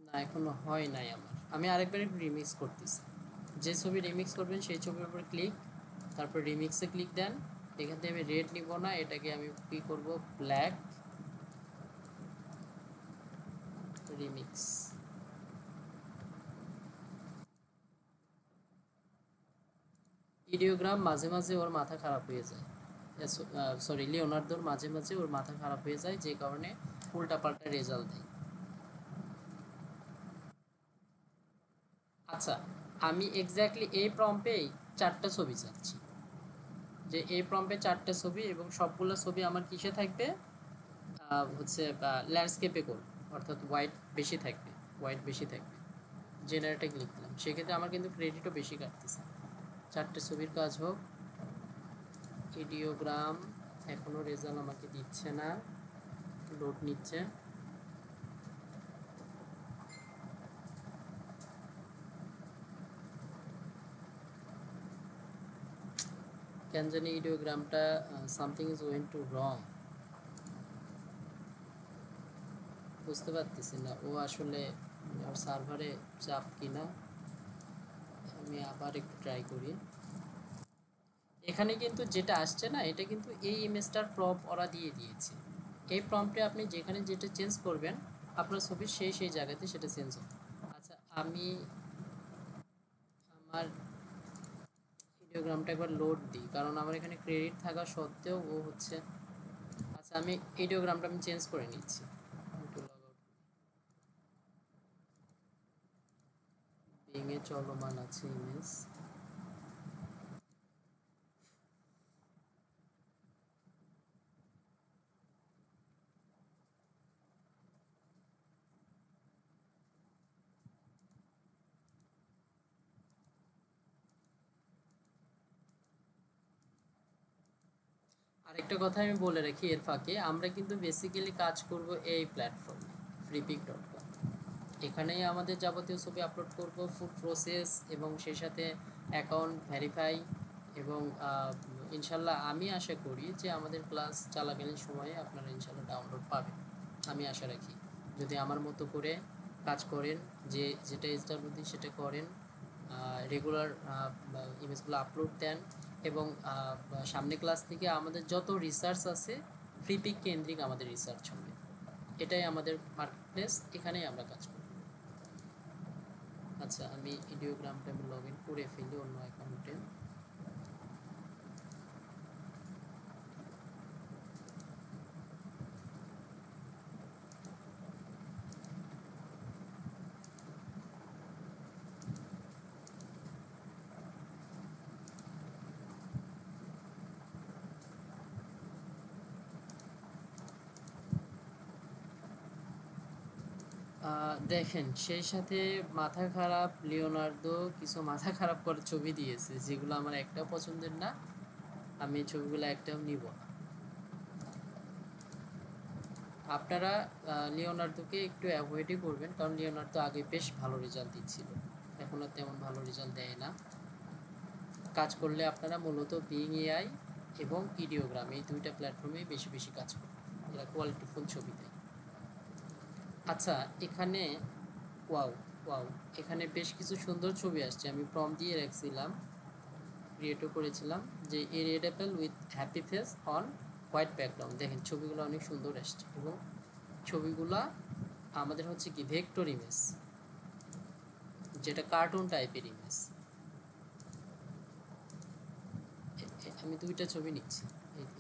[SPEAKER 1] না, এখনো হয় নাই আমার, আমি আরেকবার একটু রিমিক্স করতেছি। যে ছবি রিমিক্স করবেন সেই ছবির উপর ক্লিক, তারপর রিমিক্সে ক্লিক দেন। এখান থেকে আমি রেড নিব না, এটাকে আমি কী করব, ব্ল্যাক রিমিক্স। ইডিওগ্রাম মাঝে মাঝে ওর মাথা খারাপ হয়ে যায়, সরি লিওনার্দোর মাঝে মাঝে ওর মাথা খারাপ হয়ে যায়, যে কারণে উল্টাপাল্টা রেজাল্ট দেয়। আচ্ছা, আমি এক্স্যাক্টলি এই প্রম্পটেই 4টা ছবি চাচ্ছি, যে এই প্রম্পটে 4টা ছবি এবং সবগুলো ছবি আমার কিসে থাকবে, হচ্ছে ল্যান্ডস্কেপে করব, অর্থাৎ হোয়াইট বেশি থাকবে, হোয়াইট বেশি থাকবে। জেনারেটে ক্লিক দিলাম, সেক্ষেত্রে আমার কিন্তু ক্রেডিটও বেশি কাটতেছে। 4টে ছবির কাজ হোক। ইডিওগ্রাম এখনও রেজাল্ট আমাকে দিচ্ছে না, লোড নিচ্ছে। কেন জানি ইডিওগ্রামটা সামথিং ইজ ওয়েন্ট টু রং, বুঝতে পারতেছি না ও আসলে ওর সার্ভারে চাপ কিনা। আমি আবার একটু ট্রাই করি। এখানে কিন্তু যেটা আসছে না, এটা কিন্তু এই ইমেজটার প্রম্পট ওরা দিয়ে দিয়েছে। এই প্রম্পটে আপনি যেখানে যেটা চেঞ্জ করবেন, আপনার ছবির সেই জায়গাতে সেটা চেঞ্জ হবে। আচ্ছা, আমি আমার ভিডিওগ্রামটা একবার লোড দিই, কারণ আমার এখানে ক্রেডিট থাকা সত্ত্বেও ও হচ্ছে। আচ্ছা, আমি ভিডিওগ্রামটা আমি চেঞ্জ করে নিচ্ছি, একটু লগ আউট। বিং এ চলমান আছে ইমেজ। আরেকটা কথা আমি বলে রাখি এর ফাঁকে, আমরা কিন্তু বেসিক্যালি কাজ করব এই প্ল্যাটফর্মে, freepik.com। এখানেই আমাদের যাবতীয় ছবি আপলোড করব, ফুড প্রসেস এবং সেই সাথে অ্যাকাউন্ট ভেরিফাই, এবং ইনশাল্লাহ আমি আশা করি যে আমাদের ক্লাস চলাকালীন সময়ে আপনারা ইনশাল্লাহ ডাউনলোড পাবেন, আমি আশা রাখি। যদি আমার মতো করে কাজ করেন, যে যেটা এসডাব্লিউডি সেটা করেন, রেগুলার ইমেজগুলো আপলোড দেন, এবং সামনে ক্লাস থেকে আমাদের যত রিসার্চ আছে ফ্রিপিক কেন্দ্রিক আমাদের রিসার্চ হবে, এটাই আমাদের মার্কেট প্লেস, এখানেই আমরা কাজ করি। আচ্ছা, আমি ভিডিওগ্রামটা আমি লগ ইন করে ফেলি অন্য অ্যাকাউন্টে। দেখেন, সেই সাথে মাথা খারাপ লিওনার্দো কিছু মাথা খারাপ করার ছবি দিয়েছে, যেগুলো আমার একটাও পছন্দের না, আমি এই ছবিগুলো একটাও নিব না। আপনারা লিওনার্দোকে একটু অ্যাভয়েডই করবেন, কারণ লিওনার্দো আগে বেশ ভালো রেজাল্ট দিচ্ছিল, এখন আর তেমন ভালো রেজাল্ট দেয় না। কাজ করলে আপনারা মূলত বিং এআই এবং ভিডিওগ্রাম এই দুইটা প্ল্যাটফর্মে বেশি বেশি কাজ করবেন, এরা কোয়ালিটিফুল ছবি দেয়। আচ্ছা, এখানে ওয়াও, ওয়াও, এখানে বেশ কিছু সুন্দর ছবি আসছে, আমি প্রম দিয়ে রাখছিলাম, ক্রিয়েটও করেছিলাম, যে a red apple with happy face on white background. দেখেন ছবিগুলো অনেক সুন্দর আসছে, এবং ছবিগুলা আমাদের হচ্ছে কি ভেক্টর ইমেজ, যেটা কার্টুন টাইপের ইমেজ। আমি দুইটা ছবি নিচ্ছি,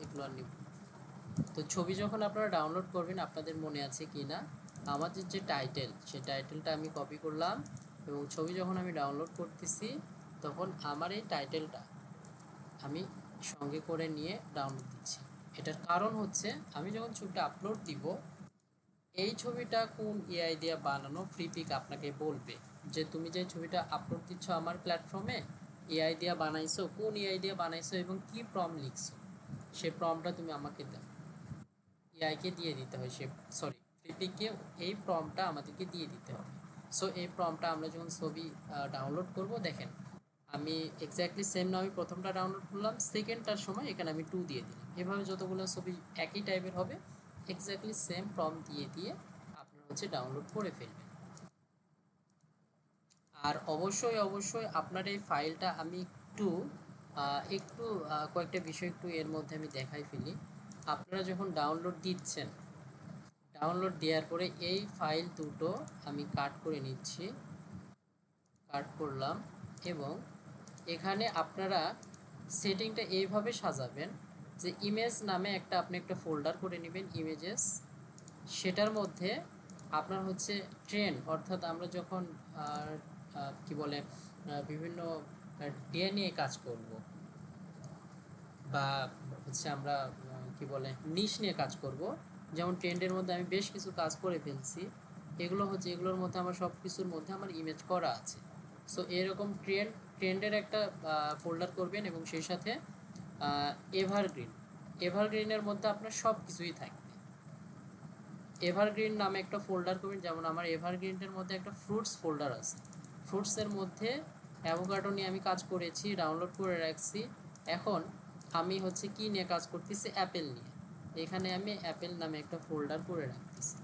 [SPEAKER 1] এগুলো আর নিব। তো ছবি যখন আপনারা ডাউনলোড করবেন, আপনাদের মনে আছে কি না, আমাদের যে টাইটেল, সেই টাইটেলটা আমি কপি করলাম, এবং ছবি যখন আমি ডাউনলোড করতেছি তখন আমার এই টাইটেলটা আমি সঙ্গে করে নিয়ে ডাউনলোড দিচ্ছি। এটার কারণ হচ্ছে, আমি যখন ছবিটা আপলোড দিব, এই ছবিটা কোন এআই দিয়ে বানানো ফ্রিপিক আপনাকে বলবে যে তুমি যে ছবিটা আপলোড দিচ্ছ আমার প্ল্যাটফর্মে, এআই দিয়ে বানাইছো, কোন এআই দিয়ে বানাইছো এবং কি প্রম্পট লিখছো, সে প্রম্পটটা তুমি আমাকে দাও, এআইকে দিয়ে দিতে হয়, সে সরি ফ্রিপিককে এই প্রম্পটটা আমাদেরকে দিয়ে দিতে হবে। সো এই প্রম্পটটা আমরা যখন ছবি ডাউনলোড করব, দেখেন আমি এক্স্যাক্টলি সেম না, আমি প্রথমটা ডাউনলোড করলাম, সেকেন্ডটার সময় এখানে আমি 2 দিয়ে দিলাম, এভাবে যতগুলো ছবি একই টাইপের হবে এক্স্যাক্টলি সেম প্রম্পট দিয়ে দিয়ে আপনারা হচ্ছে ডাউনলোড করে ফেলবেন। আর অবশ্যই অবশ্যই আপনার এই ফাইলটা আমি একটু কয়েকটা বিষয় একটু এর মধ্যে আমি দেখাই ফেলি। আপনারা যখন ডাউনলোড দিচ্ছেন, ডাউনলোড দেওয়ার পরে এই ফাইল দুটো আমি কাট করে নিচ্ছি, কাট করলাম, এবং এখানে আপনারা সেটিংটা এইভাবে সাজাবেন যে ইমেজ নামে আপনি একটা ফোল্ডার করে নেবেন, ইমেজেস, সেটার মধ্যে আপনার হচ্ছে ট্রেন্ড, অর্থাৎ আমরা যখন কি বলে বিভিন্ন ডে নিয়ে কাজ করব, বা হচ্ছে আমরা কি বলে নিশ নিয়ে কাজ করব, যেমন ট্রেন্ডের মধ্যে আমি বেশ কিছু কাজ করে ফেলছি, এগুলো হচ্ছে এগুলোর মধ্যে আমার সব কিছুর মধ্যে আমার ইমেজ করা আছে। সো এরকম ট্রেন্ডের একটা ফোল্ডার করবেন, এবং সেই সাথে এভারগ্রিন, এভারগ্রিনের মধ্যে আপনার সব কিছুই থাকবে। এভারগ্রিন নামে একটা ফোল্ডার করবেন, যেমন আমার এভারগ্রিনের মধ্যে একটা ফ্রুটস ফোল্ডার আছে, ফ্রুটসের মধ্যে অ্যাভোকাডো নিয়ে আমি কাজ করেছি, ডাউনলোড করে রাখছি। এখন আমি হচ্ছে কি নিয়ে কাজ করতেছি, অ্যাপেল নিয়ে, এখানে আমি অ্যাপেল নামে একটা ফোল্ডার করে রাখতেছি,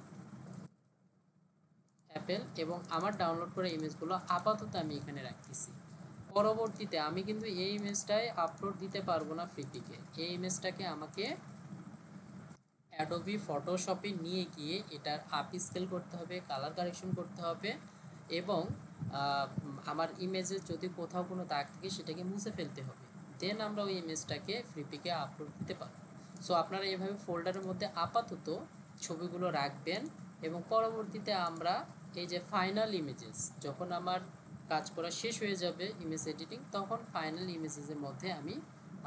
[SPEAKER 1] অ্যাপেল, এবং আমার ডাউনলোড করা ইমেজগুলো আপাতত আমি এখানে রাখতেছি। পরবর্তীতে আমি কিন্তু এই ইমেজটাই আপলোড দিতে পারবো না ফ্রিপিকে, এই ইমেজটাকে আমাকে অ্যাডোবি ফটোশপে নিয়ে গিয়ে এটার আপ স্কেল করতে হবে, কালার কারেকশন করতে হবে, এবং আমার ইমেজে যদি কোথাও কোনো দাগ থাকে সেটাকে মুছে ফেলতে হবে। দেন আমরা ওই ইমেজটাকে ফ্লিপিকে আপলোড দিতে পারবো। সো আপনারা এইভাবে ফোল্ডারের মধ্যে আপাতত ছবিগুলো রাখবেন এবং পরবর্তীতে আমরা এই যে ফাইনাল ইমেজেস, যখন আমার কাজ করা শেষ হয়ে যাবে ইমেজ এডিটিং, তখন ফাইনাল ইমেজেসের মধ্যে আমি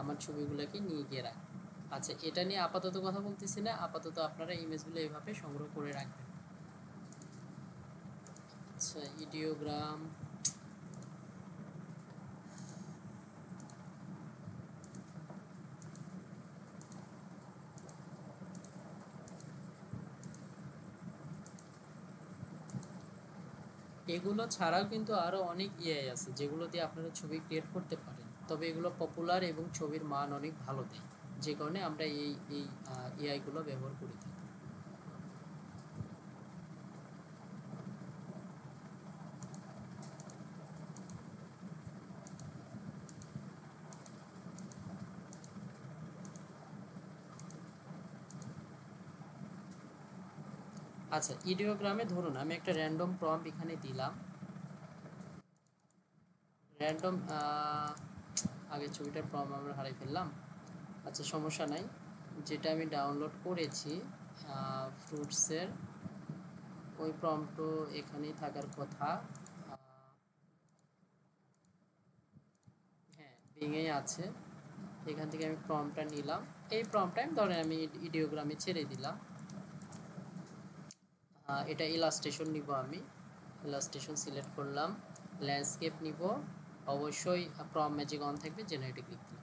[SPEAKER 1] আমার ছবিগুলোকে নিয়ে গিয়ে রাখবো। আচ্ছা, এটা নিয়ে আপাতত কথা বলতেছি না, আপাতত আপনারা ইমেজগুলো এইভাবে সংগ্রহ করে রাখবেন। আচ্ছা, ইডিওগ্রাম, এগুলো ছাড়াও কিন্তু আরও অনেক এআই আছে যেগুলো দিয়ে আপনারা ছবি ক্রিয়েট করতে পারেন, তবে এগুলো পপুলার এবং ছবির মান অনেক ভালো দেয়, যে কারণে আমরা এই এআইগুলো ব্যবহার করে থাকি। আচ্ছা, ইডিওগ্রামে ধরুন আমি একটা র্যান্ডম প্রম্পট এখানে দিলাম, র্যান্ডম আগের ছবিটার প্রম্পট আমরা হারিয়ে ফেললাম। আচ্ছা, সমস্যা নাই, যেটা আমি ডাউনলোড করেছি ফ্রুটসের ওই প্রম্পটও এখানেই থাকার কথা। হ্যাঁ, বিংয়েই আছে। এখান থেকে আমি প্রম্পটটা নিলাম, এই প্রম্পটটা আমি ধরেন আমি ইডিওগ্রামে ছেড়ে দিলাম। এটা ইলাস্ট্রেশন নিব, আমি ইলাস্ট্রেশন সিলেক্ট করলাম, ল্যান্ডস্কেপ নিব, অবশ্যই প্রম্পট ম্যাজিক অন থাকবে, জেনারেটে ক্লিক দিলাম।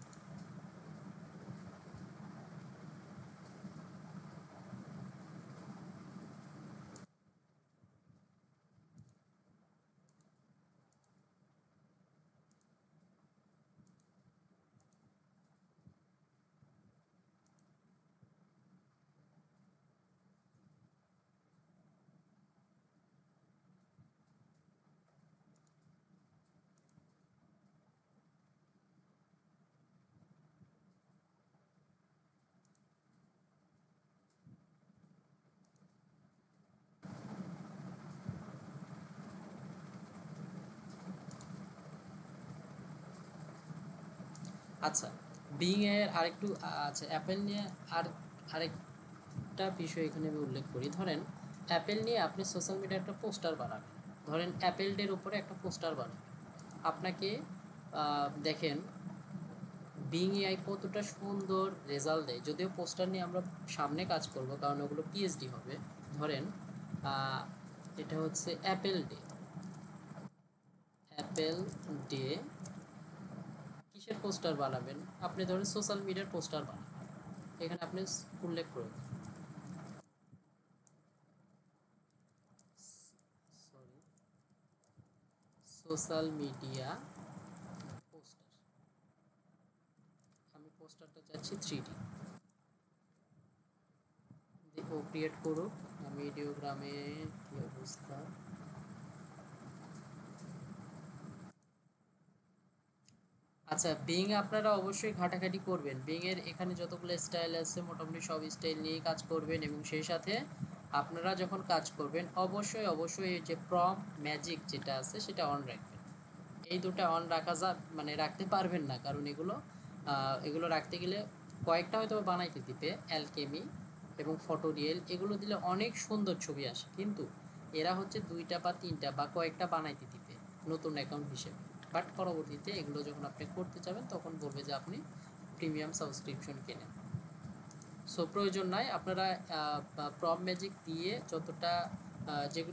[SPEAKER 1] আচ্ছা, বিং এর আরেকটু আচ্ছা, অ্যাপেল নিয়ে আরেকটা বিষয় এখানে আমি উল্লেখ করি। ধরেন অ্যাপেল নিয়ে আপনি সোশ্যাল মিডিয়ায় একটা পোস্টার বানাবেন, ধরেন অ্যাপেল ডের উপরে একটা পোস্টার বানাবেন। আপনাকে দেখেন বিং এআই কতটা সুন্দর রেজাল্ট দেয়, যদিও পোস্টার নিয়ে আমরা সামনে কাজ করব কারণ ওগুলো পিএইচডি হবে। ধরেন এটা হচ্ছে অ্যাপেল ডে, অ্যাপেল ডে কিসের পোস্টার বানাবেন, আপনি ধরেন সোশ্যাল মিডিয়ার পোস্টার বানাবেন, এখানে আপনি উল্লেখ করুন সরি সোশ্যাল মিডিয়া পোস্টার, আমি পোস্টারটা চাচ্ছি 3D। দেখো ক্রিয়েট করুক, ভিডিওগ্রামে কি অবস্থা। আচ্ছা, বিং আপনারা অবশ্যই ঘাটাঘাটি করবেন, বিং এর এখানে যতগুলো স্টাইল আছে মোটামুটি সব স্টাইল নিয়ে কাজ করবেন, এবং সেই সাথে আপনারা যখন কাজ করবেন অবশ্যই অবশ্যই এই যে প্রম্পট ম্যাজিক যেটা আছে সেটা অন রাখবেন। এই দুটো অন রাখা মানে রাখতে পারবেন না, কারণ এগুলো রাখতে গেলে কয়েকটা হয়তো বানাইতে দিবে, অ্যালকেমি এবং ফটোরিয়েল, এগুলো দিলে অনেক সুন্দর ছবি আসে, কিন্তু এরা হচ্ছে 2টা বা 3টা বা কয়েকটা বানাইতে দিবে নতুন অ্যাকাউন্ট হিসেবে। বাট পরবর্তীতে এগুলো যখন আপনি করতে যাবেন তখন বলবে যে আপনি প্রিমিয়াম সাবস্ক্রিপশন কেনেন। সো প্রয়োজন নাই, আপনারা প্রম্পট ম্যাজিক দিয়ে যতটা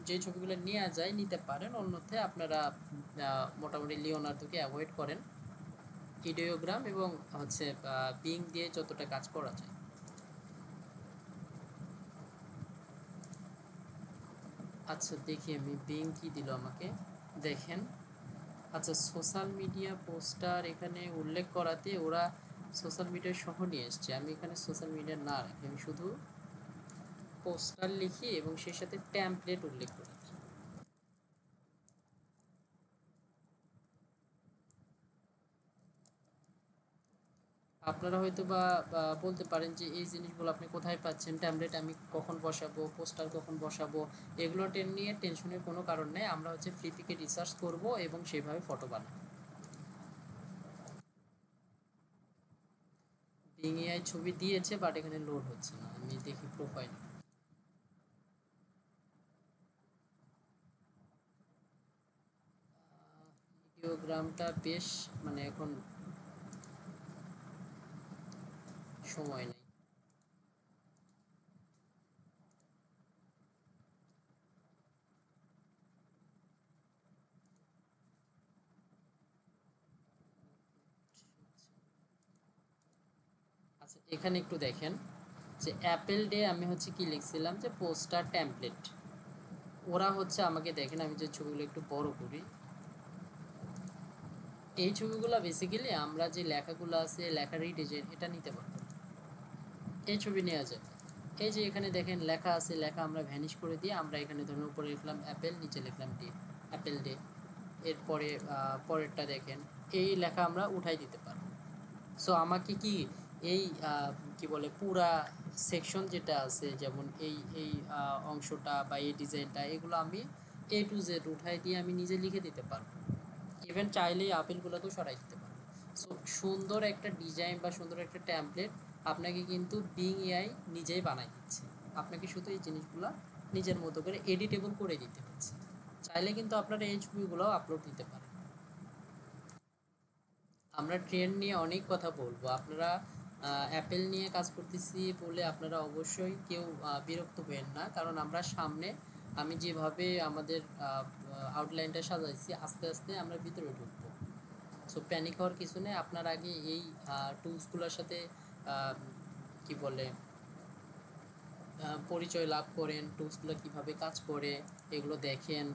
[SPEAKER 1] যে ছবিগুলো নেওয়া যায় নিতে পারেন, অন্যথায় আপনারা মোটামুটি লিওনার্দোকে অ্যাভয়েড করেন, ইডিওগ্রাম এবং হচ্ছে বিং দিয়ে যতটা কাজ করা যায়। আচ্ছা, দেখি আমি বিং কি দিল আমাকে, দেখেন। আচ্ছা, সোশ্যাল মিডিয়া পোস্টার এখানে উল্লেখ করাতে ওরা সোশ্যাল মিডিয়া সহ নিয়ে এসছে, আমি এখানে সোশ্যাল মিডিয়া না রাখি আমি শুধু পোস্টার লিখি এবং সেই সাথে ট্যাম্পলেট উল্লেখ করি। আপনারা হয়তো বা বলতে পারেন যে এই জিনিসগুলো আপনি কোথায় পাচ্ছেন, ট্যাবলেট আমি কখন বসাবো, পোস্টার কখন বসাবো, এগুলো নিয়ে টেনশনের কোনো কারণ নেই, আমরা হচ্ছে ফ্রি থেকে রিসার্চ করব এবং সেভাবে ফটো বানাবো। বিং এআই ছবি দিয়েছে, বাট এখানে লোড হচ্ছে না। আমি দেখি প্রোফাইল। ভিডিওগ্রামটা বেশ মানে এখন সময় নেই। আচ্ছা, এখানে একটু দেখেন যে অ্যাপেল ডে আমি হচ্ছে কি লিখছিলাম যে পোস্টার টেমপ্লেট। ওরা হচ্ছে আমাকে দেখেন, আমি যে ছবিগুলো একটু বড় করি, এই ছবিগুলো বেসিক্যালি আমরা যে লেখাগুলো আছে লেখারই ডিজাইন এটা নিতে পারবো, এই ছবি নেওয়া যায়। এই যে এখানে দেখেন লেখা আছে, লেখা আমরা ভ্যানিশ করে দিয়ে আমরা এখানে ধরুন উপরে লিখলাম অ্যাপেল, নিচে লিখলাম ডে, অ্যাপেল ডে। এরপরে পরেরটা দেখেন, এই লেখা আমরা উঠাই দিতে পারবো। সো আমাকে কি এই কি বলে পুরা সেকশন যেটা আছে, যেমন এই অংশটা বা এই ডিজাইনটা, এগুলো আমি A to Z উঠাই দিয়ে আমি নিজে লিখে দিতে পারবো। ইভেন চাইলেই আপেলগুলোকেও সরাই দিতে পারবো। সো সুন্দর একটা ডিজাইন বা সুন্দর একটা ট্যাম্পলেট আপনাকে কিন্তু বিং এআই নিজেই বানাই দিচ্ছে। আপনাকে শুধু এই জিনিসগুলো নিজের মতো করে এডিটেবল করে দিতে হচ্ছে। চাইলে কিন্তু আপনারা এই ছবিগুলো আপলোড দিতে পারেন। আমরা ট্রেন্ড নিয়ে অনেক কথা বলবো। আপনারা অ্যাপেল নিয়ে কাজ করতেছি বলে আপনারা অবশ্যই কেউ বিরক্ত হবেন না, কারণ আমরা সামনে আমি যেভাবে আমাদের আউটলাইনটা সাজাইছি আস্তে আস্তে আমরা ভিতরে ঢুকবো। সো প্যানিক হওয়ার কিছু নেই। আপনার আগে এই টুলসগুলোর সাথে কি বলে পরিচয় লাভ করেন, টুলসগুলো কীভাবে কাজ করে এগুলো দেখেন,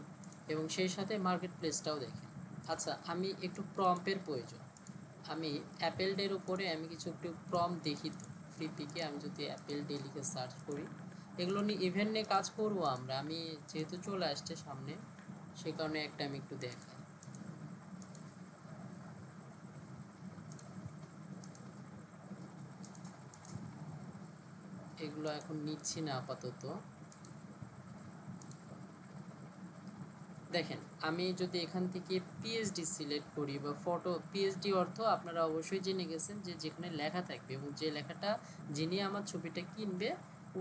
[SPEAKER 1] এবং সেই সাথে মার্কেট প্লেসটাও দেখেন। আচ্ছা, আমি একটু প্রম্পের প্রয়োজন। আমি অ্যাপেল ডের উপরে আমি কিছু একটু প্রম্পট দেখি তো ফ্রি পিকে। আমি যদি অ্যাপেল ডে লিখে সার্চ করি, এগুলো নিয়ে ইভেন্ট নিয়ে কাজ করবো আমরা। আমি যেহেতু চলে আসছে সামনে, সে কারণে একটা আমি একটু দেখাই। এগুলো এখন নিচ্ছি না আপাতত। দেখেন, আমি যদি এখান থেকে পিএইচডি সিলেক্ট করি বা ফটো, পিএইচডি অর্থ আপনারা অবশ্যই জেনে গেছেন যে যেখানে লেখা থাকবে এবং যে লেখাটা যিনি আমার ছবিটা কিনবে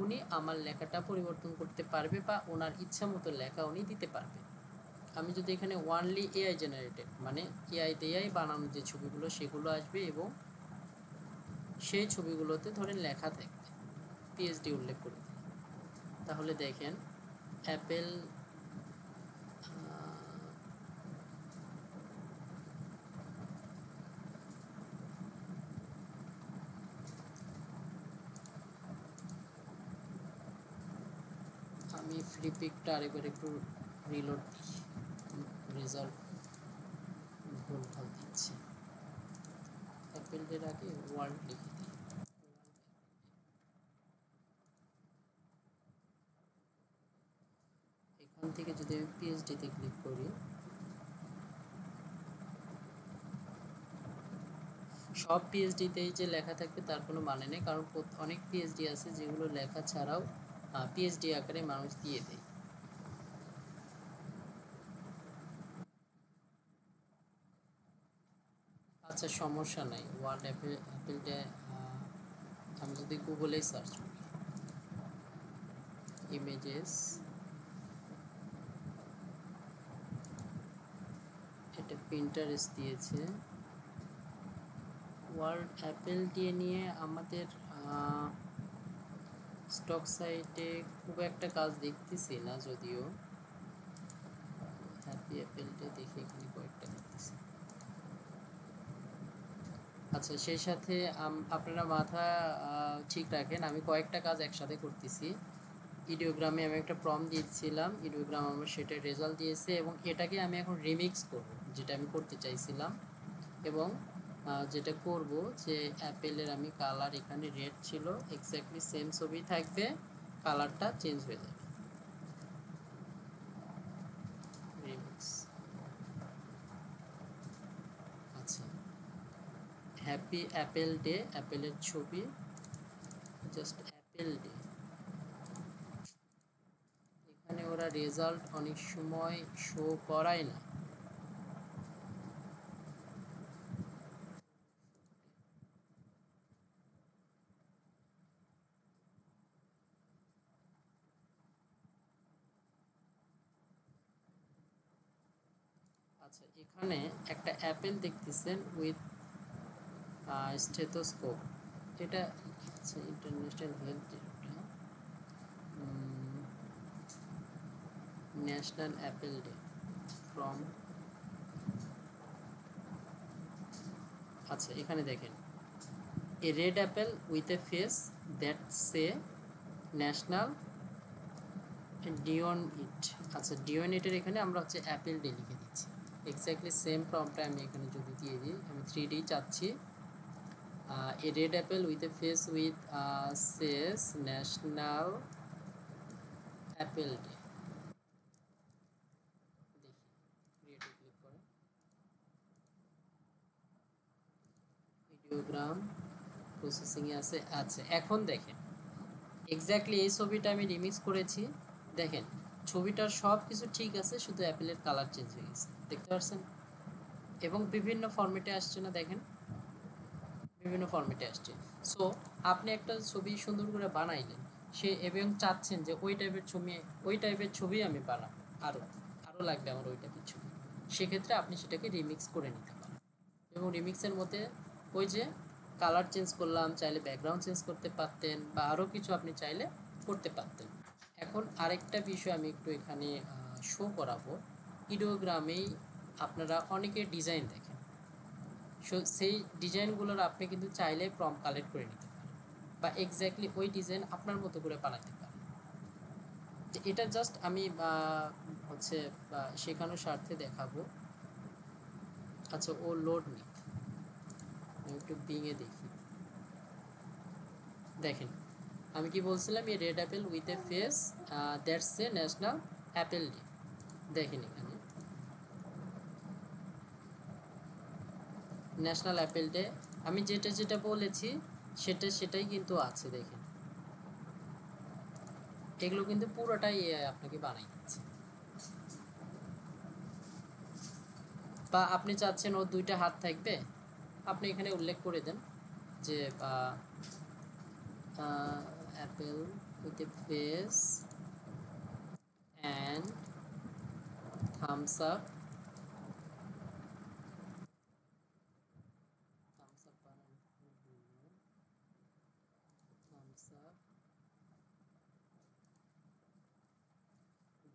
[SPEAKER 1] উনি আমার লেখাটা পরিবর্তন করতে পারবে বা ওনার ইচ্ছা মতো লেখা উনি দিতে পারবে। আমি যদি এখানে ওয়ানলি এআই জেনারেটেড মানে এআই দিয়েই বানানো যে ছবিগুলো সেগুলো আসবে, এবং সেই ছবিগুলোতে ধরেন লেখা থাকবে, পিএইচডি উল্লেখ করে দিই, তাহলে দেখেন অ্যাপেল আমি ফ্রি পিকটা আরেকবার একটু রিলোড দিই, রেজাল্ট ভুল ভাল দিচ্ছে। অ্যাপেলের আগে ওয়ার্ল্ড লিখে দিই। এখান থেকে যদি আমি পিএইচডিতে ক্লিক করি, সব পিএইচডিতেই যে লেখা থাকবে তার কোনো মানে নেই, কারণ অনেক পিএইচডি আছে যেগুলো লেখা ছাড়াও পিএইচডি আকারে মানুষ দিয়ে দেয়। আচ্ছা, সমস্যা নাই। ওয়ার্ল্ড অ্যাপেলটা আমি যদি গুগলেই সার্চ করি ইমেজেস, এটা পিন্টারেস্ট দিয়েছে। ওয়ার্ল্ড অ্যাপেল দিয়ে নিয়ে আমাদের স্টক সাইটে খুব একটা কাজ দেখতেছি না, যদিও হ্যাপি অ্যাপেলটা দেখে এখানে কয়েকটা দেখতেছি। আচ্ছা, সেই সাথে আপনারা মাথা ঠিক রাখেন, আমি কয়েকটা কাজ একসাথে করতেছি। ইডিওগ্রামে আমি একটা প্রম্পট দিয়েছিলাম, ইডিওগ্রাম আমার সেটার রেজাল্ট দিয়েছে, এবং এটাকে আমি এখন রিমিক্স করব, যেটা আমি করতে চাইছিলাম। এবং যেটা করব যে অ্যাপেলের আমি কালার এখানে রেড ছিল, এক্স্যাক্টলি সেম ছবি থাকবে, কালারটা চেঞ্জ হয়ে যাবে। রিমিক্স। আচ্ছা, হ্যাপি অ্যাপেল ডে, অ্যাপেলের ছবি, জাস্ট অ্যাপেল ডে। এখানে ওরা রেজাল্ট অনেক সময় শো করায় না। আচ্ছা, এখানে একটা অ্যাপেল দেখতেছেন উইথ স্টেথোস্কোপ। এটা আচ্ছা international health day, national apple day from. আচ্ছা এখানে দেখেন, a red apple with a face that say national ডিওন ইট। আচ্ছা ডিওন ইটের এখানে আমরা হচ্ছে অ্যাপেল ডে লিখে দিচ্ছি। এক্স্যাক্টলি সেম প্রম্পটটা আমি এখানে যদি দিয়ে দিই, আমি 3D চাচ্ছি, a red apple with a face with says national apple day. দেখি ক্রিয়েটে ক্লিক করে ভিডিওগ্রাম প্রসেসিংয়ে আছে। আচ্ছা এখন দেখেন এক্স্যাক্টলি এই ছবিটা আমি রিমিক্স করেছি। দেখেন ছবিটার সব কিছু ঠিক আছে, শুধু অ্যাপেলের কালার চেঞ্জ হয়ে গেছে, দেখতে পাচ্ছেন? এবং বিভিন্ন ফরম্যাটে আসছে না, দেখেন বিভিন্ন ফরম্যাটে আসছে। সো আপনি একটা ছবি সুন্দর করে বানাইলেন, সে এবং চাচ্ছেন যে ওই টাইপের ছবি আমি বানাবো, আরও লাগবে আমার ওই টাইপের ছবি, সেক্ষেত্রে আপনি সেটাকে রিমিক্স করে নিতে পারেন। এবং রিমিক্সের মধ্যে ওই যে কালার চেঞ্জ করলাম, চাইলে ব্যাকগ্রাউন্ড চেঞ্জ করতে পারতেন, বা আরও কিছু আপনি চাইলে করতে পারতেন। এখন আরেকটা বিষয় আমি একটু এখানে শো করাবো। ইডিওগ্রামেই আপনারা অনেকে ডিজাইন দেখেন, সেই ডিজাইনগুলোর আপনি কিন্তু চাইলে প্রম্পট কালেক্ট করে নিতে পারেন, বা এক্স্যাক্টলি ওই ডিজাইন আপনার মতো করে বানাতে পারেন। এটা জাস্ট আমি হচ্ছে শেখানোর স্বার্থে দেখাবো। আচ্ছা ও লোড নিক, আমি একটু বিঙে দেখি। দেখেন আমি কি বলছিলাম, এই red apple with a face that's a national apple day. দেখেন এখানে ন্যাশনাল অ্যাপেল ডে, আমি যেটা যেটা বলেছি সেটাই কিন্তু আছে। দেখেন এগুলো কিন্তু পুরোটাই আপনাকে বানাই দিচ্ছে। বা আপনি চাচ্ছেন ওর 2টা হাত থাকবে, আপনি এখানে উল্লেখ করে দেন যে apple with a face and thumbs up, thumbs up thumbs up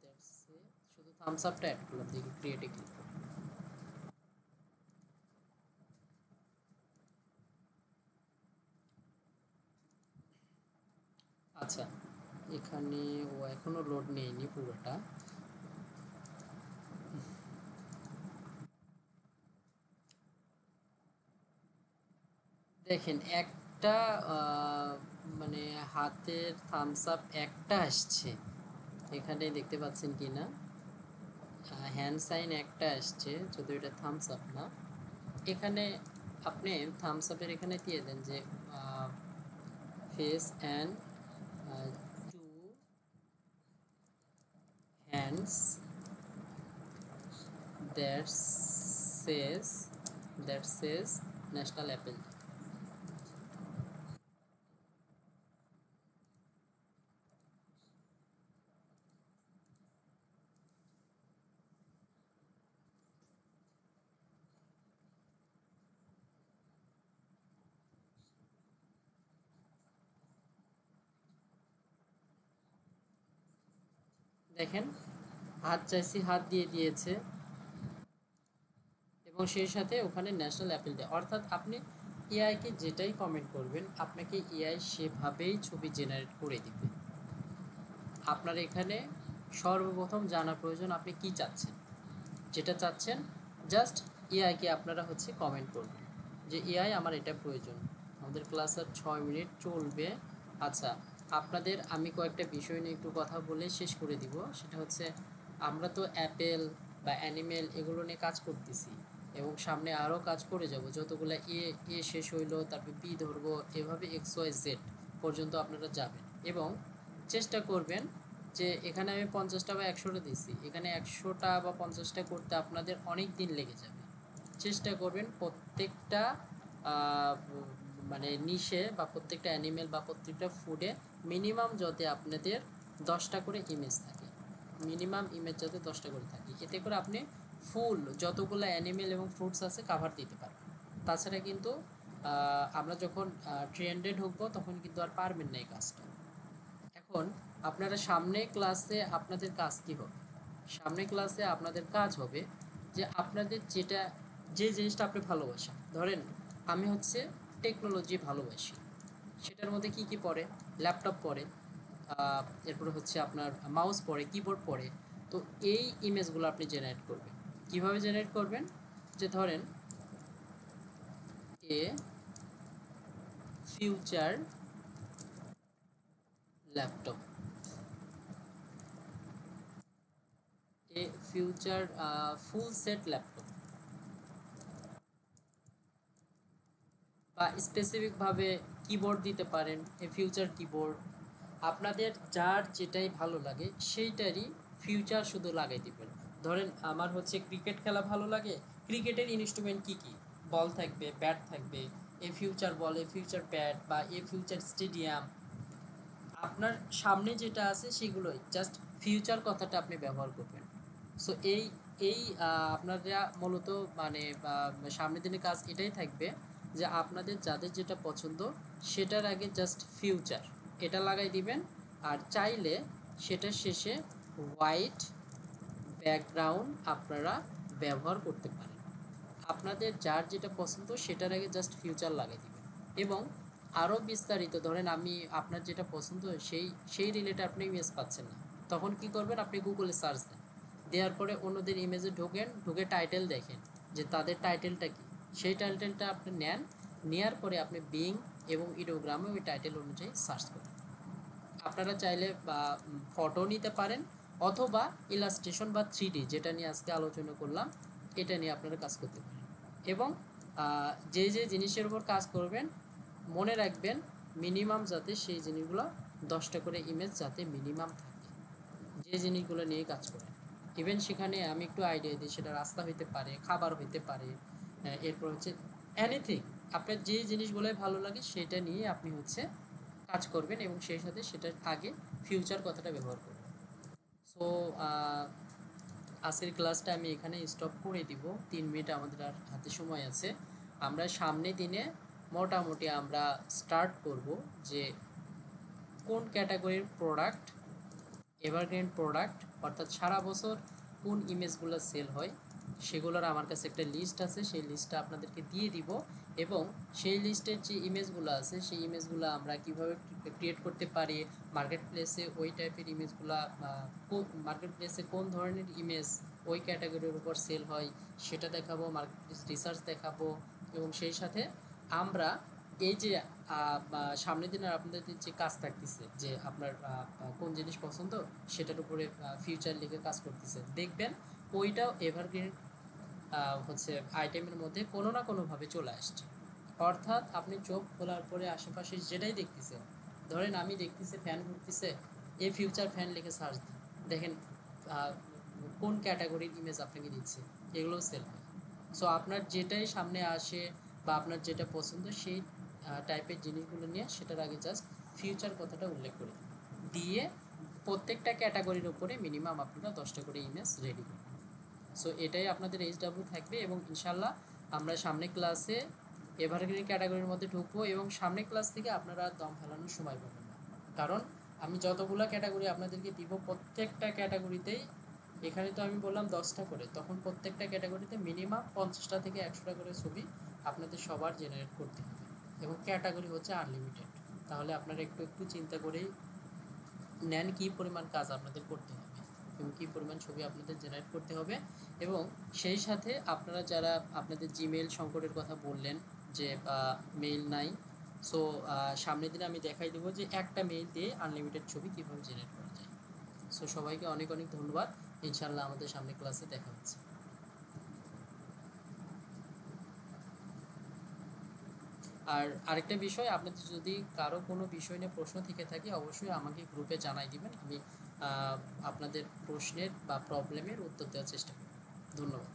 [SPEAKER 1] that's a, শুধু থামস আপটা অ্যাড করলাম, দেখি ক্রিয়েটে ক্লিক করুন। আচ্ছা এখানে ও এখনো লোড নেয়নি পুরোটা। দেখেন একটা মানে হাতের থামস আপ একটা আসছে, এখানে দেখতে পাচ্ছেন কি না, হ্যান্ড সাইন একটা আসছে, যদি এটা থামস আপ না। এখানে আপনি থামস আপের এখানে দিয়ে দেন যে face and two hands that says national apple. দেখেন হাত চাইছি, হাত দিয়ে দিয়েছে, এবং সেই সাথে ওখানে ন্যাশনাল অ্যাপেল ডে। অর্থাৎ আপনি এআইকে যেটাই কমেন্ট করবেন, আপনাকে এআই সেভাবেই ছবি জেনারেট করে দিবে। আপনার এখানে সর্বপ্রথম জানা প্রয়োজন আপনি কি চাচ্ছেন, যেটা চাচ্ছেন জাস্ট এআইকে আপনারা হচ্ছে কমেন্ট করবেন যে এআই আমার এটা প্রয়োজন। আমাদের ক্লাস আর 6 মিনিট চলবে। আচ্ছা আপনাদের আমি কয়েকটা বিষয় নিয়ে একটু কথা বলে শেষ করে দিব। সেটা হচ্ছে আমরা তো অ্যাপেল বা অ্যানিমেল এগুলো নিয়ে কাজ করতেছি, এবং সামনে আরও কাজ করে যাব। যতগুলো এ শেষ হইলো, তারপর বি ধরবো, এভাবে XYZ পর্যন্ত আপনারা যাবেন। এবং চেষ্টা করবেন যে এখানে আমি 50টা বা 100টা দিছি, এখানে 100টা বা 50টা করতে আপনাদের অনেক দিন লেগে যাবে। চেষ্টা করবেন প্রত্যেকটা মানে নিশে বা প্রত্যেকটা অ্যানিমেল বা প্রত্যেকটা ফুডে মিনিমাম যাতে আপনাদের 10টা করে ইমেজ থাকে, মিনিমাম ইমেজ যাতে 10টা করে থাকে। এতে করে আপনি ফুল যতগুলো অ্যানিমেল এবং ফ্রুটস আছে কাভার দিতে পারবেন। তাছাড়া কিন্তু আমরা যখন ট্রেন্ডে ঢুকবো তখন কিন্তু আর পারবেন না এই কাজটা। এখন আপনারা সামনে ক্লাসে আপনাদের কাজ কি হবে? সামনে ক্লাসে আপনাদের কাজ হবে যে আপনাদের যে জিনিসটা আপনি ভালোবাসেন, ধরেন আমি হচ্ছে টেকনোলজি ভালোবাসি, সেটার মধ্যে কি কি পড়ে? ল্যাপটপ পড়ে, এরপরে হচ্ছে আপনার মাউস পড়ে, কিবোর্ড পড়ে। তো এই ইমেজগুলো আপনি জেনারেট করবেন। কিভাবে জেনারেট করবেন? যে ধরেন এ ফিউচার ল্যাপটপ, এ ফিউচার ফুল সেট ল্যাপটপ, বা স্পেসিফিকভাবে কিবোর্ড দিতে পারেন, এ ফিউচার কিবোর্ড। আপনাদের যার যেটাই ভালো লাগে সেইটারই ফিউচার শুধু লাগাই দিবেন। ধরেন আমার হচ্ছে ক্রিকেট খেলা ভালো লাগে, ক্রিকেটের ইনস্ট্রুমেন্ট কি কি? বল থাকবে, ব্যাট থাকবে, এ ফিউচার বল, এ ফিউচার ব্যাট, বা এ ফিউচার স্টেডিয়াম। আপনার সামনে যেটা আছে সেগুলোই জাস্ট ফিউচার কথাটা আপনি ব্যবহার করবেন। সো এই আপনারা মূলত মানে সামনের দিনের কাজ এটাই থাকবে যে আপনাদের যাদের যেটা পছন্দ সেটার আগে জাস্ট ফিউচার এটা লাগাই দিবেন। আর চাইলে সেটার শেষে হোয়াইট ব্যাকগ্রাউন্ড আপনারা ব্যবহার করতে পারেন। আপনাদের যার যেটা পছন্দ সেটার আগে জাস্ট ফিউচার লাগাই দিবেন। এবং আরও বিস্তারিত ধরেন আমি আপনার যেটা পছন্দ সেই রিলেটে আপনি ইমেজ পাচ্ছেন না, তখন কি করবেন? আপনি গুগলে সার্চ দেন, দেওয়ার পরে অন্যদের ইমেজে ঢুকে টাইটেল দেখেন যে তাদের টাইটেলটা কি, সেই টাইটেলটা আপনি নেন, নেওয়ার পরে আপনি বিং এবং ইডোগ্রামে ওই টাইটেল অনুযায়ী সার্চ করেন। আপনারা চাইলে বা ফটো নিতে পারেন, অথবা ইলাস্ট্রেশন বা 3D যেটা নিয়ে আজকে আলোচনা করলাম এটা নিয়ে আপনারা কাজ করতে পারেন। এবং যে জিনিসের উপর কাজ করবেন মনে রাখবেন মিনিমাম যাতে সেই জিনিসগুলো 10টা করে ইমেজ যাতে মিনিমাম থাকে, যে জিনিসগুলো নিয়ে কাজ করেন। ইভেন সেখানে আমি একটু আইডিয়া দিই, সেটা রাস্তা হইতে পারে, খাবার হইতে পারে, এরপর হচ্ছে এনিথিং। আপনার যে জিনিসগুলোই ভালো লাগে সেটা নিয়ে আপনি হচ্ছে কাজ করবেন এবং সেই সাথে সেটার আগে ফিউচার কথাটা ব্যবহার করবেন। সো আজকের ক্লাসটা আমি এখানে স্টপ করে দিব, 3 মিনিট আমাদের আর হাতে সময় আছে। আমরা সামনে দিনে মোটামুটি আমরা স্টার্ট করব যে কোন ক্যাটাগরির প্রোডাক্ট এভারগ্রিন প্রোডাক্ট, অর্থাৎ সারা বছর কোন ইমেজগুলো সেল হয় সেগুলোর আমার কাছে একটা লিস্ট আছে, সেই লিস্টটা আপনাদেরকে দিয়ে দিব। এবং সেই লিস্টের যে ইমেজগুলো আছে সেই ইমেজগুলো আমরা কিভাবে ক্রিয়েট করতে পারি, মার্কেট প্লেসে ওই টাইপের ইমেজগুলো, মার্কেট প্লেসে কোন ধরনের ইমেজ ওই ক্যাটাগরির উপর সেল হয় সেটা দেখাবো, মার্কেট প্লেস রিসার্চ দেখাবো। এবং সেই সাথে আমরা এই যে সামনের দিনের আপনাদের যে কাজ থাকতেছে যে আপনার কোন জিনিস পছন্দ সেটার উপরে ফিউচার লিখে কাজ করতেছে, দেখবেন ওইটাও এভারগ্রিন হচ্ছে আইটেমের মধ্যে কোনো না কোনোভাবে চলে আসছে। অর্থাৎ আপনি চোখ খোলার পরে আশেপাশে যেটাই দেখতেছেন, ধরেন আমি দেখতেছি ফ্যান ঘুরতেছে, এই ফিউচার ফ্যান লিখে সার্চ দিন, দেখেন আহ, কোন ক্যাটাগরির ইমেজ আপনাকে দিচ্ছে, এগুলোও সেল হয়। সো আপনার যেটাই সামনে আসে বা আপনার যেটা পছন্দ সেই টাইপের জিনিসগুলো নিয়ে সেটার আগে জাস্ট ফিউচার কথাটা উল্লেখ করে দিয়ে প্রত্যেকটা ক্যাটাগরির উপরে মিনিমাম আপনারা 10টা করে ইমেজ রেডি করবেন। সো এটাই আপনাদের এইচডাব্লিউ থাকবে। এবং ইনশাল্লাহ আমরা সামনে ক্লাসে এভারগ্রিন ক্যাটাগরির মধ্যে ঢুকবো এবং সামনে ক্লাস থেকে আপনারা দম ফেলানোর সময় পাবেন না, কারণ আমি যতগুলো ক্যাটাগরি আপনাদেরকে দিব প্রত্যেকটা ক্যাটাগরিতেই, এখানে তো আমি বললাম 10টা করে, তখন প্রত্যেকটা ক্যাটাগরিতে মিনিমাম 50টা থেকে 100টা করে ছবি আপনাদের সবার জেনারেট করতে হবে। এবং ক্যাটাগরি হচ্ছে আনলিমিটেড, তাহলে আপনারা একটু একটু চিন্তা করেই নেন কী পরিমাণ কাজ আপনাদের করতে হবে এবং কী পরিমাণ ছবি আপনাদের জেনারেট করতে হবে। এবং সেই সাথে আপনারা যারা আপনাদের জিমেল সংকটের কথা বললেন যে মেইল নাই, সো সামনের দিনে আমি দেখাই দেবো যে একটা মেইল দিয়ে আনলিমিটেড ছবি কীভাবে জেনারেট করা যায়। সো সবাইকে অনেক অনেক ধন্যবাদ। ইনশাল্লাহ আমাদের সামনে ক্লাসে দেখা হচ্ছে। আর আরেকটা বিষয়, আপনাদের যদি কারো কোনো বিষয় নিয়ে প্রশ্ন থেকে থাকে অবশ্যই আমাকে গ্রুপে জানাই দিবেন, আমি আপনাদের প্রশ্নের বা প্রবলেমের উত্তর দেওয়ার চেষ্টা করব। ধন্যবাদ।